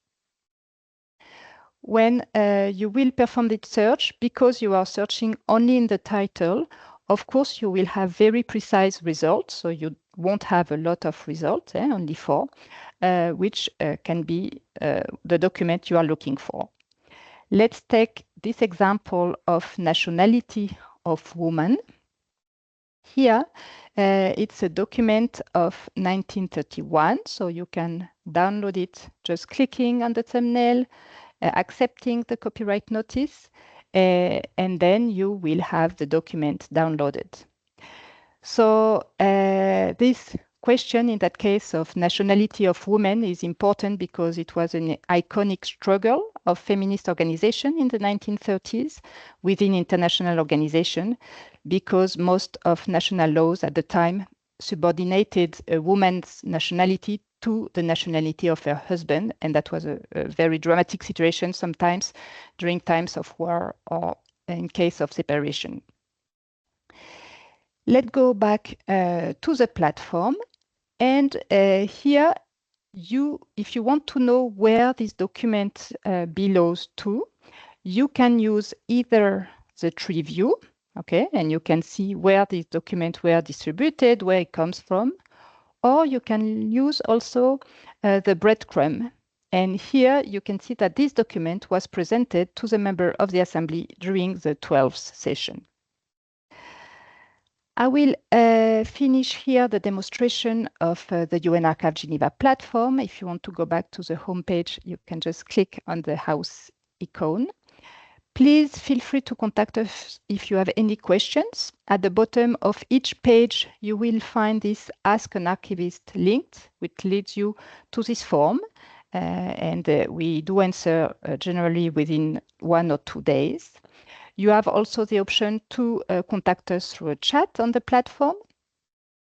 When you will perform the search, because you are searching only in the title, of course, you will have very precise results. So you won't have a lot of results, only 4, which can be the document you are looking for. Let's take this example of nationality of woman. Here, it's a document of 1931, so you can download it just clicking on the thumbnail, accepting the copyright notice, and then you will have the document downloaded. So this question in that case of nationality of women is important because it was an iconic struggle of feminist organization in the 1930s within international organization, because most of national laws at the time subordinated a woman's nationality to the nationality of her husband, and that was a very dramatic situation sometimes during times of war or in case of separation. Let's go back to the platform, and here if you want to know where this document belongs to, you can use either the tree view, okay, and you can see where these documents were distributed, where it comes from, or you can use also the breadcrumb. And here you can see that this document was presented to the member of the Assembly during the 12th session. I will finish here the demonstration of the UN Archives Geneva platform. If you want to go back to the homepage, you can just click on the house icon. Please feel free to contact us if you have any questions. At the bottom of each page, you will find this Ask an Archivist link, which leads you to this form. And we do answer generally within 1 or 2 days. You have also the option to contact us through a chat on the platform.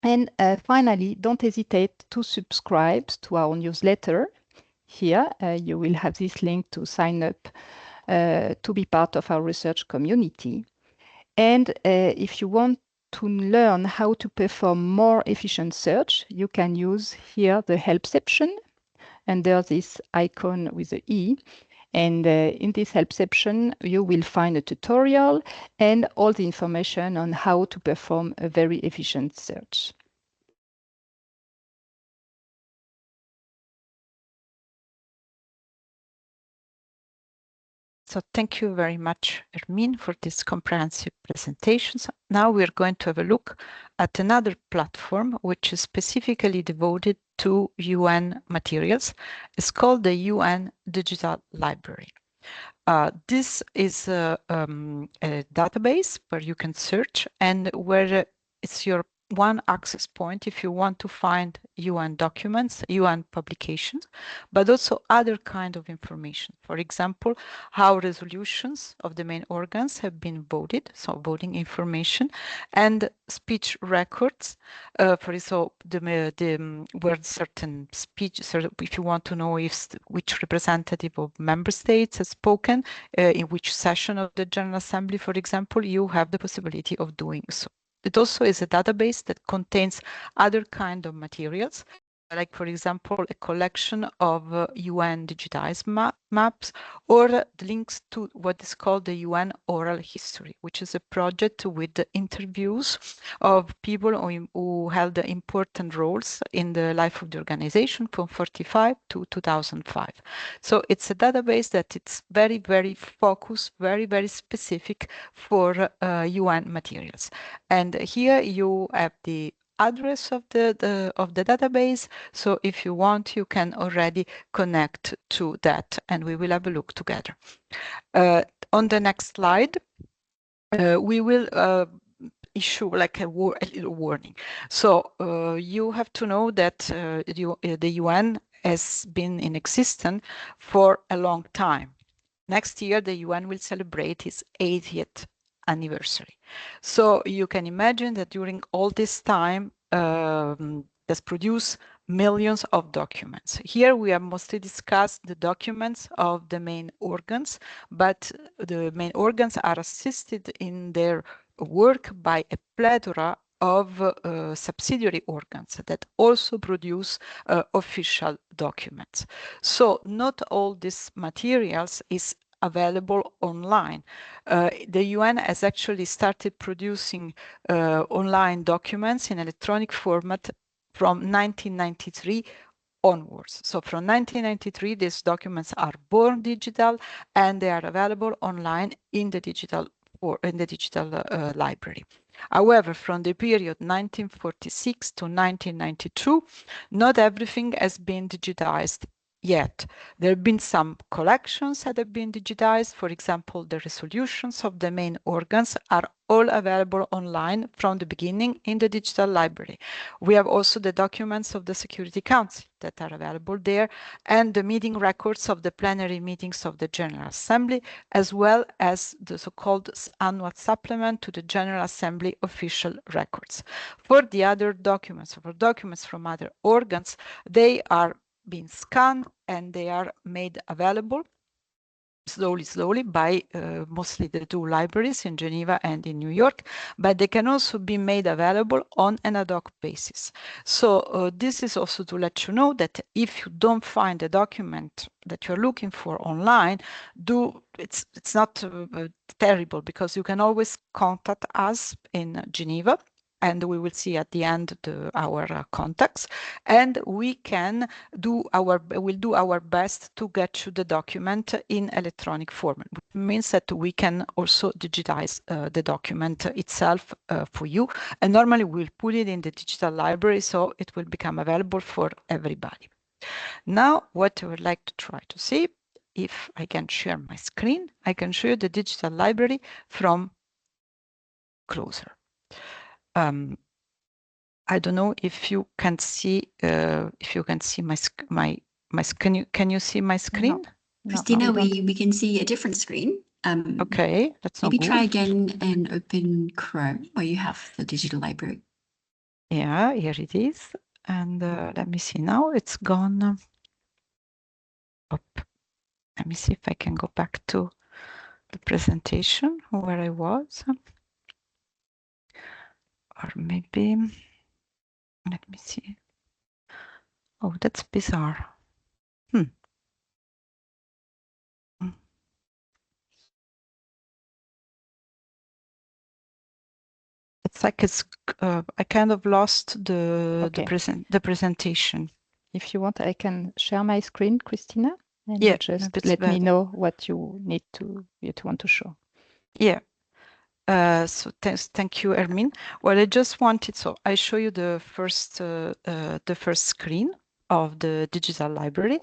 And finally, don't hesitate to subscribe to our newsletter. Here, you will have this link to sign up to be part of our research community. And if you want to learn how to perform more efficient search, you can use here the help section under this icon with the E. And in this help section, you will find a tutorial and all the information on how to perform a very efficient search. So thank you very much, Hermine, for this comprehensive presentation. Now we're going to have a look at another platform which is specifically devoted to UN materials. It's called the UN Digital Library. This is a database where you can search and where it's your one access point if you want to find UN documents, UN publications, but also other kind of information. For example, how resolutions of the main organs have been voted, so voting information, and speech records. For example, where certain speech, if you want to know which representative of member states has spoken, in which session of the General Assembly, for example, you have the possibility of doing so. It also is a database that contains other kind of materials, like, for example, a collection of UN digitized maps, or the links to what is called the UN Oral History, which is a project with the interviews of people who held important roles in the life of the organization from 1945 to 2005. So it's a database that it's very, very focused, very, very specific for UN materials. And here you have the address of the database. So if you want, you can already connect to that, and we will have a look together. On the next slide, we will issue like a little warning. So you have to know that the UN has been in existence for a long time. Next year, the UN will celebrate its 80th anniversary. So you can imagine that during all this time, has produced millions of documents. Here we have mostly discussed the documents of the main organs, but the main organs are assisted in their work by a plethora of subsidiary organs that also produce official documents. So not all these materials is available online. The UN has actually started producing online documents in electronic format from 1993 onwards. So from 1993, these documents are born digital and they are available online in the digital library. However, from the period 1946 to 1992, not everything has been digitized yet. There have been some collections that have been digitized. For example, the resolutions of the main organs are all available online from the beginning in the digital library. We have also the documents of the Security Council that are available there, and the meeting records of the plenary meetings of the General Assembly, as well as the so-called annual supplement to the General Assembly official records. For the other documents, for documents from other organs, they are being scanned and they are made available slowly by mostly the two libraries in Geneva and in New York, but they can also be made available on an ad hoc basis. So this is also to let you know that if you don't find a document that you're looking for online, it's not terrible, because you can always contact us in Geneva, and we will see at the end our contacts, and we can we'll do our best to get you the document in electronic format, which means that we can also digitize the document itself for you, and normally we'll put it in the digital library so it will become available for everybody. Now, what I would like to try to see, if I can share my screen, I can show you the digital library from closer. I don't know if you can see my screen. Can you see my screen? No, Christina, we can see a different screen. Okay, that's not maybe good. try again and open Chrome where you have the digital library. Yeah, here it is. And let me see now. It's gone up. Let me see if I can go back to the presentation where I was. Or maybe, let me see. Oh, that's bizarre. It's like I kind of lost the presentation. If you want, I can share my screen, Christina, and Yeah, just let me know what you want to show. Yeah. So thank you, Hermine. Well, I just wanted, so I show you the first screen. of the digital library.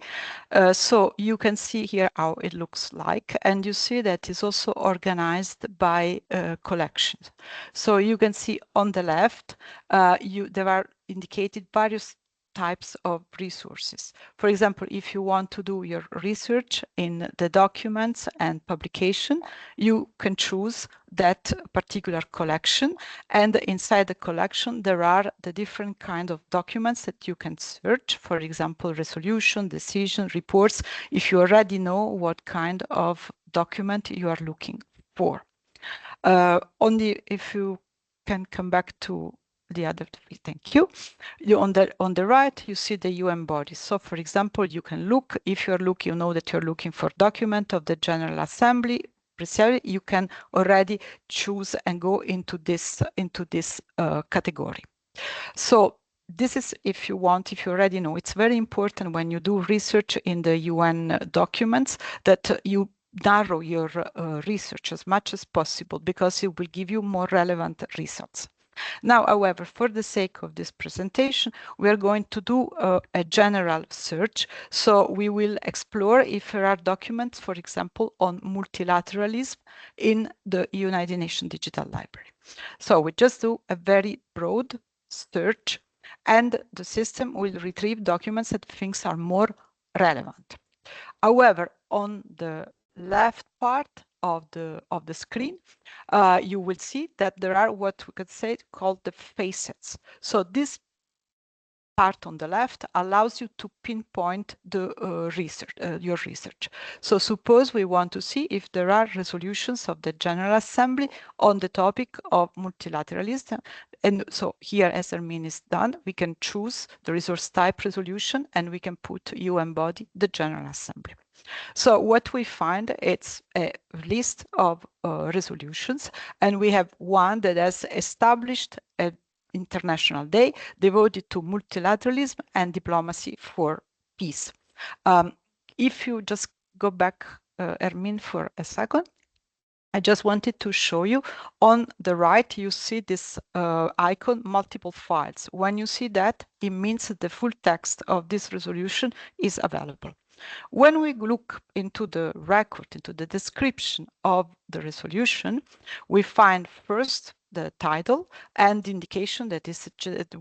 So you can see here how it looks like, and you see that it's also organized by collections. So you can see on the left, there are indicated various types of resources. For example, if you want to do your research in the documents and publication, you can choose that particular collection, and inside the collection there are the different kind of documents that you can search. For example, resolution, decision, reports, if you already know what kind of document you are looking for. If you can come back to the other, thank you. On the right, you see the UN bodies. So for example, you can look, if you're looking, you know that you're looking for document of the General Assembly, you can already choose and go into this category. So this is, if you want, if you already know, it's very important when you do research in the UN documents that you narrow your research as much as possible, because it will give you more relevant results. Now, however, for the sake of this presentation, we are going to do a general search. So we will explore if there are documents, for example, on multilateralism in the United Nations Digital Library. So we just do a very broad search, and the system will retrieve documents that things are more relevant. However, on the left part of the screen, you will see that there are what we could say called the facets. So this part on the left allows you to pinpoint the your research. So suppose we want to see if there are resolutions of the General Assembly on the topic of multilateralism. And so here, as Hermine is done, we can choose the resource type resolution, and we can put UN body, the General Assembly. So what we find, it's a list of resolutions, and we have one that has established an International Day devoted to multilateralism and diplomacy for peace. If you just go back, Hermine, for a second. I just wanted to show you on the right, you see this icon, multiple files. When you see that, it means that the full text of this resolution is available. When we look into the record, into the description of the resolution, we find first the title and the indication that is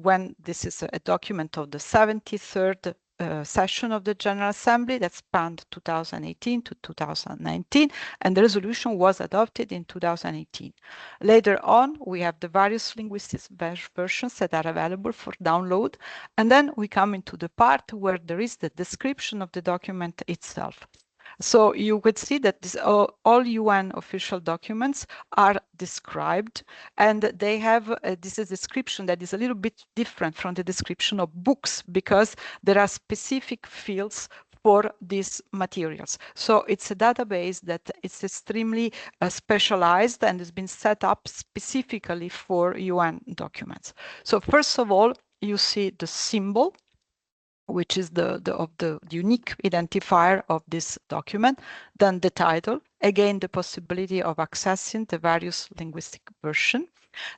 when this is a document of the 73rd session of the General Assembly that spanned 2018 to 2019, and the resolution was adopted in 2018. Later on, we have the various linguistic versions that are available for download, and then we come into the part where there is the description of the document itself. So you could see that this, all UN official documents are described, and they have this is a description that is a little bit different from the description of books, because there are specific fields for these materials. So it's a database that is extremely specialized and has been set up specifically for UN documents. So first of all, you see the symbol, which is the unique identifier of this document, then the title, again, the possibility of accessing the various linguistic version.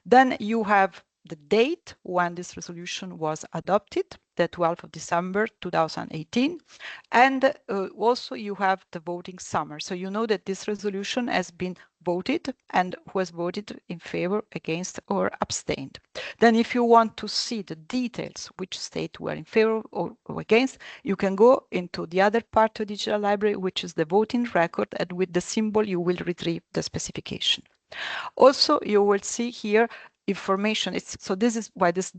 Then you have the date when this resolution was adopted, the 12th of December 2018, and also you have the voting summary. So you know that this resolution has been voted and who has voted in favor, against, or abstained. Then if you want to see the details, which state were in favor or against, you can go into the other part of the digital library, which is the voting record, and with the symbol you will retrieve the specification. Also, you will see here information. So this is why this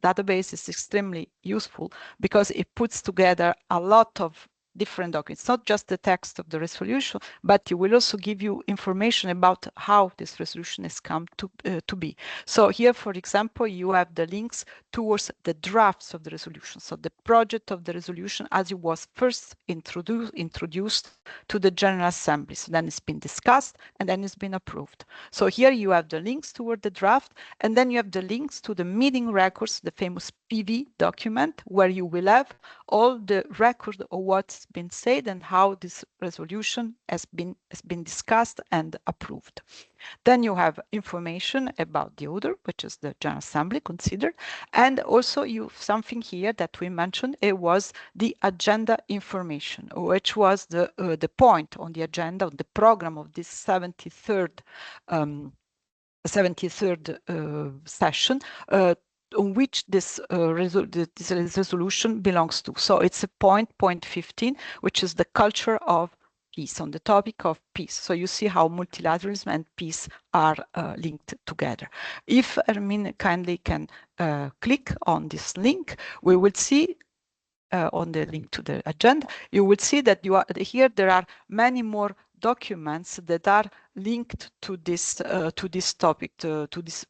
database is extremely useful, because it puts together a lot of different documents, not just the text of the resolution, but it will also give you information about how this resolution has come to be. So here, for example, you have the links towards the drafts of the resolution. So the project of the resolution as it was first introduced to the General Assembly. So then it's been discussed and then it's been approved. So here you have the links toward the draft, and then you have the links to the meeting records, the famous PV document where you will have all the record of what's been said and how this resolution has been discussed and approved. Then you have information about the author, which is the General Assembly considered, and also you have something here that we mentioned. It was the agenda information, which was the point on the agenda, the program of this 73rd session, on which this resolution belongs to. So it's a point 15, which is the culture of peace, on the topic of peace. So you see how multilateralism and peace are linked together. If Ermin kindly can click on this link, we will see on the link to the agenda, you will see that here there are many more documents that are linked to this topic, to this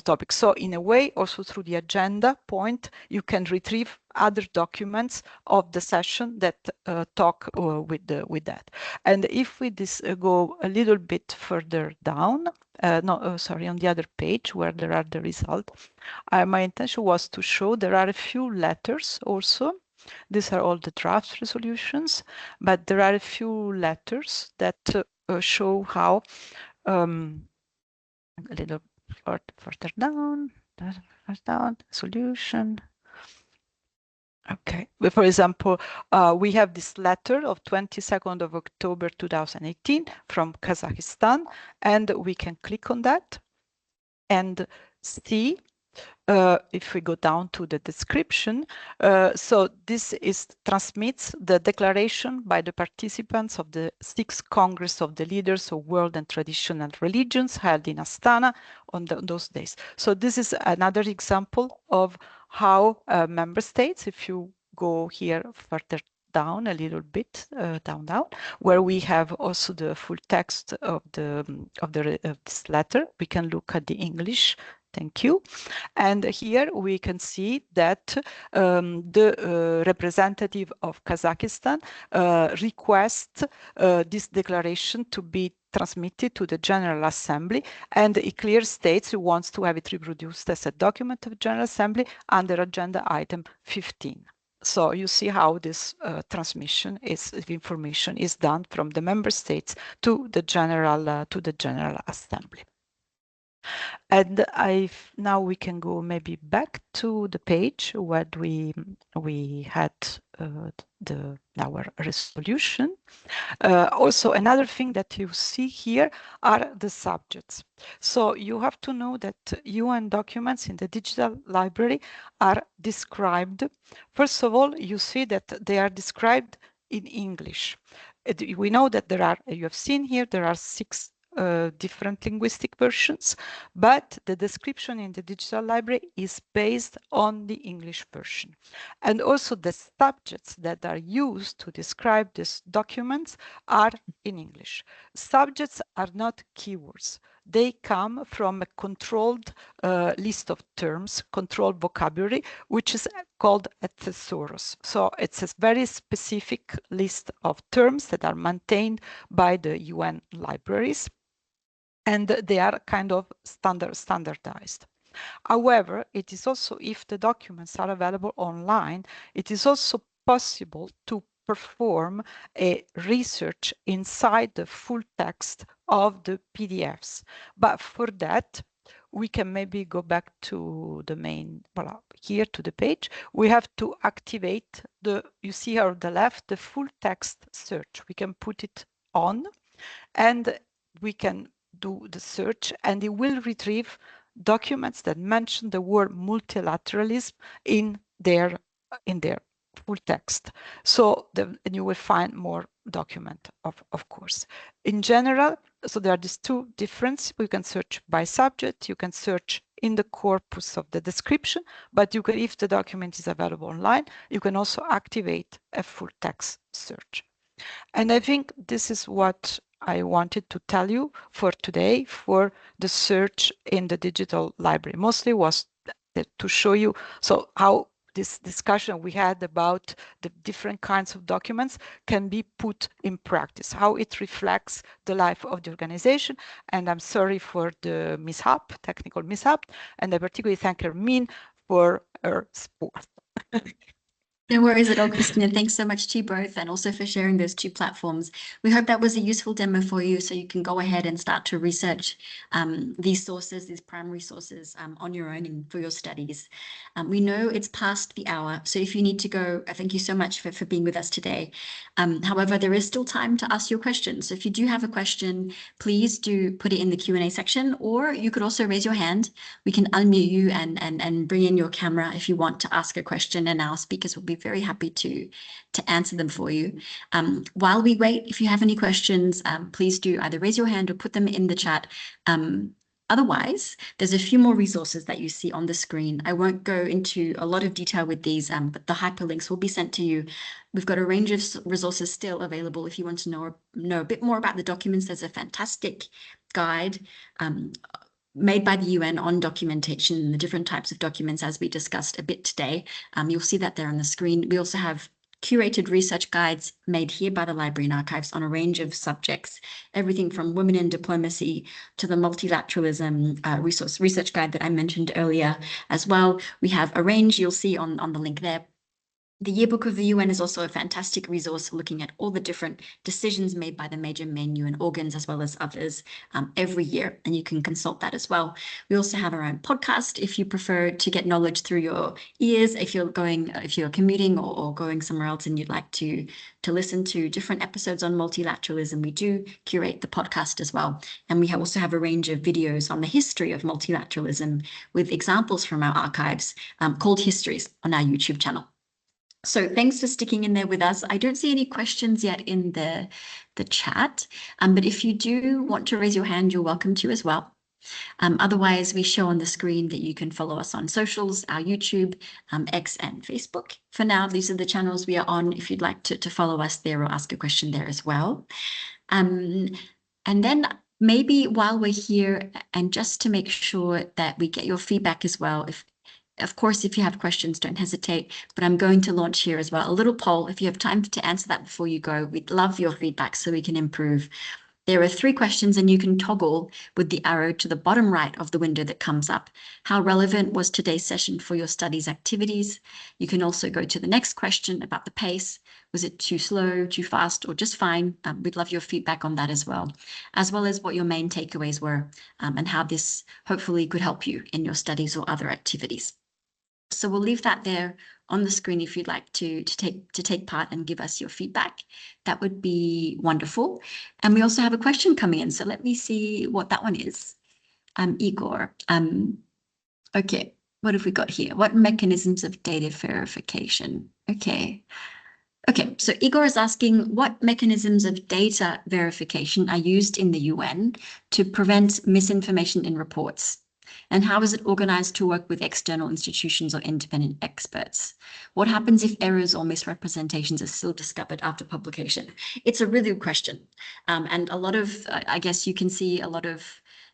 topic. So in a way, also through the agenda point, you can retrieve other documents of the session that talk with that. And if we go a little bit further down, sorry, on the other page where there are the results, my intention was to show there are a few letters also. These are all the draft resolutions, but there are a few letters that show how a little further down, solution. Okay, but for example, we have this letter of 22nd of October 2018 from Kazakhstan, and we can click on that and see. If we go down to the description, so this transmits the declaration by the participants of the 6th Congress of the Leaders of World and Traditional Religions held in Astana on those days. So this is another example of how member states, if you go here further down a little bit, down, where we have also the full text of this letter, we can look at the English. Thank you. And here we can see that the representative of Kazakhstan requests this declaration to be transmitted to the General Assembly, and it clearly states he wants to have it reproduced as a document of General Assembly under agenda item 15. So you see how this transmission of information is done from the member states to the General Assembly. And now we can go maybe back to the page where we had our resolution. Also, another thing that you see here are the subjects. So you have to know that UN documents in the digital library are described. First of all, you see that they are described in English. We know that you have seen here, there are 6 different linguistic versions, but the description in the digital library is based on the English version. And also the subjects that are used to describe these documents are in English. Subjects are not keywords. They come from a controlled list of terms, controlled vocabulary, which is called a thesaurus. So it's a very specific list of terms that are maintained by the UN libraries, and they are kind of standardized. However, it is also, if the documents are available online, it is also possible to perform a research inside the full text of the PDFs. But for that, we can maybe go back to the main, here to the page. We have to activate you see here on the left, the full text search. We can put it on and we can do the search, and it will retrieve documents that mention the word multilateralism in their full text. So you will find more document, of course. In general, so there are these 2 differences. We can search by subject, you can search in the corpus of the description, but you can, if the document is available online, you can also activate a full text search. And I think this is what I wanted to tell you for today for the search in the digital library. Mostly was to show you how this discussion we had about the different kinds of documents can be put in practice, how it reflects the life of the organization. And I'm sorry for the technical mishap, and I particularly thank Ermin for her sport. No worries at all, Christina. Thanks so much to you both, and also for sharing those two platforms. We hope that was a useful demo for you, so you can go ahead and start to research these sources, these primary sources on your own and for your studies. We know it's past the hour, so if you need to go, thank you so much for being with us today. However, there is still time to ask your questions. So if you do have a question, please do put it in the Q&A section, or you could also raise your hand. We can unmute you and bring in your camera if you want to ask a question, and our speakers will be very happy to answer them for you. While we wait, if you have any questions, please do either raise your hand or put them in the chat. Otherwise, there's a few more resources that you see on the screen. I won't go into a lot of detail with these, but the hyperlinks will be sent to you. We've got a range of resources still available. If you want to know a bit more about the documents, there's a fantastic guide made by the UN on documentation and the different types of documents, as we discussed a bit today. You'll see that there on the screen. We also have curated research guides made here by the Library and Archives on a range of subjects, everything from women in diplomacy to the multilateralism research guide that I mentioned earlier as well. We have a range you'll see on the link there. The Yearbook of the UN is also a fantastic resource looking at all the different decisions made by the major main UN organs as well as others every year, and you can consult that as well. We also have our own podcast if you prefer to get knowledge through your ears, if you're commuting or going somewhere else and you'd like to listen to different episodes on multilateralism. We do curate the podcast as well, and we also have a range of videos on the history of multilateralism with examples from our archives called Histories on our YouTube channel. So thanks for sticking in there with us. I don't see any questions yet in the chat, but if you do want to raise your hand, you're welcome to as well. Otherwise, we show on the screen that you can follow us on socials, our YouTube, X and Facebook. For now, these are the channels we are on if you'd like to follow us there or ask a question there as well. And then maybe while we're here, and just to make sure that we get your feedback as well, of course, if you have questions, don't hesitate, but I'm going to launch here as well a little poll. If you have time to answer that before you go, we'd love your feedback so we can improve. There are 3 questions, and you can toggle with the arrow to the bottom right of the window that comes up. How relevant was today's session for your studies activities? You can also go to the next question about the pace. Was it too slow, too fast, or just fine? We'd love your feedback on that as well as what your main takeaways were and how this hopefully could help you in your studies or other activities. So we'll leave that there on the screen if you'd like to take part and give us your feedback. That would be wonderful. And we also have a question coming in. So let me see what that one is. Igor. Okay, what have we got here? What mechanisms of data verification? Okay, so Igor is asking, what mechanisms of data verification are used in the UN to prevent misinformation in reports? And how is it organized to work with external institutions or independent experts? What happens if errors or misrepresentations are still discovered after publication? It's a really good question. And a lot of, I guess you can see a lot of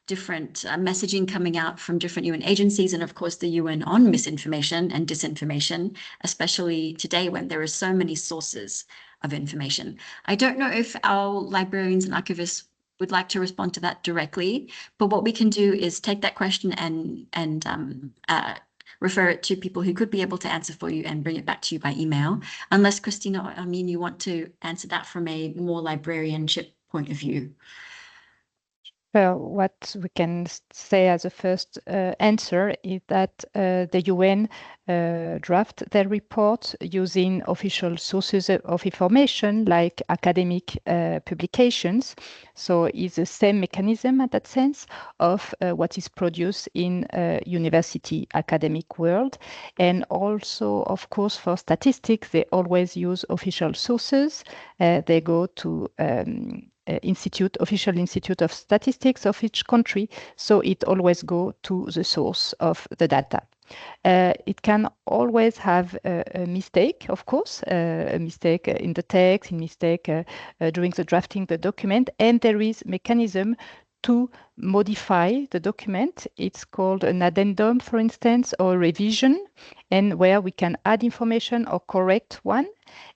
different messaging coming out from different UN agencies, and of course the UN on misinformation and disinformation, especially today when there are so many sources of information. I don't know if our librarians and archivists would like to respond to that directly, but what we can do is take that question and refer it to people who could be able to answer for you and bring it back to you by email. Unless, Christina, I mean, you want to answer that from a more librarianship point of view. Well, what we can say as a first answer is that the UN draft their report using official sources of information like academic publications. So it's the same mechanism at that sense of what is produced in university academic world. And also, of course, for statistics, they always use official sources. They go to official institute of statistics of each country, so it always go to the source of the data. It can always have a mistake, of course, a mistake in the text, a mistake during the drafting the document, and there is mechanism to modify the document. It's called an addendum, for instance, or revision, and where we can add information or correct one.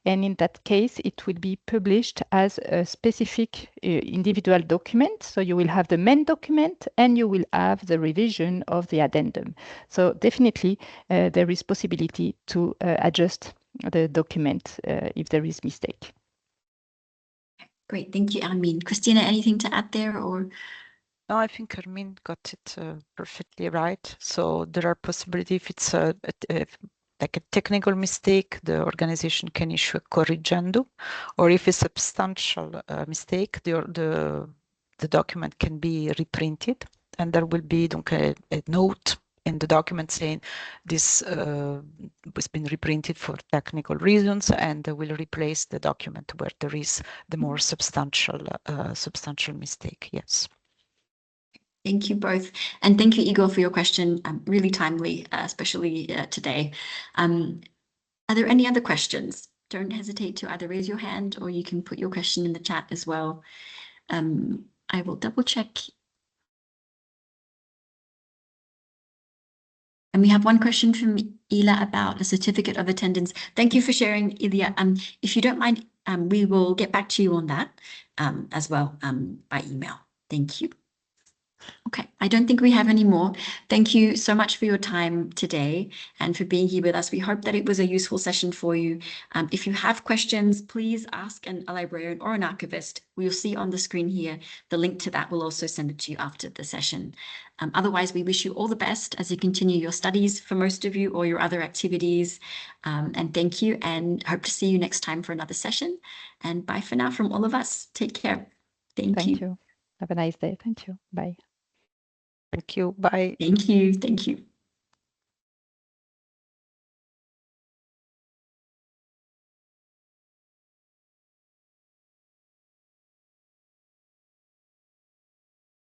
And in that case, it will be published as a specific individual document. So you will have the main document and you will have the revision of the addendum. So definitely there is possibility to adjust the document if there is mistake. Great, thank you, Armin. Christina, anything to add there, or? No, I think Armin got it perfectly right. So there are possibilities if it's like a technical mistake, the organization can issue a corrigendum, or if it's a substantial mistake, the document can be reprinted, and there will be a note in the document saying this has been reprinted for technical reasons, and will replace the document where there is the more substantial mistake. Yes. Thank you both. And thank you, Igor, for your question. Really timely, especially today. Are there any other questions? Don't hesitate to either raise your hand or you can put your question in the chat as well. I will double check. And we have one question from Ila about a certificate of attendance. Thank you for sharing, Ilya. If you don't mind, we will get back to you on that as well by email. Thank you. Okay, I don't think we have any more. Thank you so much for your time today and for being here with us. We hope that it was a useful session for you. If you have questions, please ask a librarian or an archivist. We'll see on the screen here the link to that. We'll also send it to you after the session. Otherwise, we wish you all the best as you continue your studies for most of you or your other activities. And thank you, and hope to see you next time for another session. And bye for now from all of us. Take care. Thank you. Have a nice day. Thank you. Bye. Thank you. Bye. Thank you. Thank you.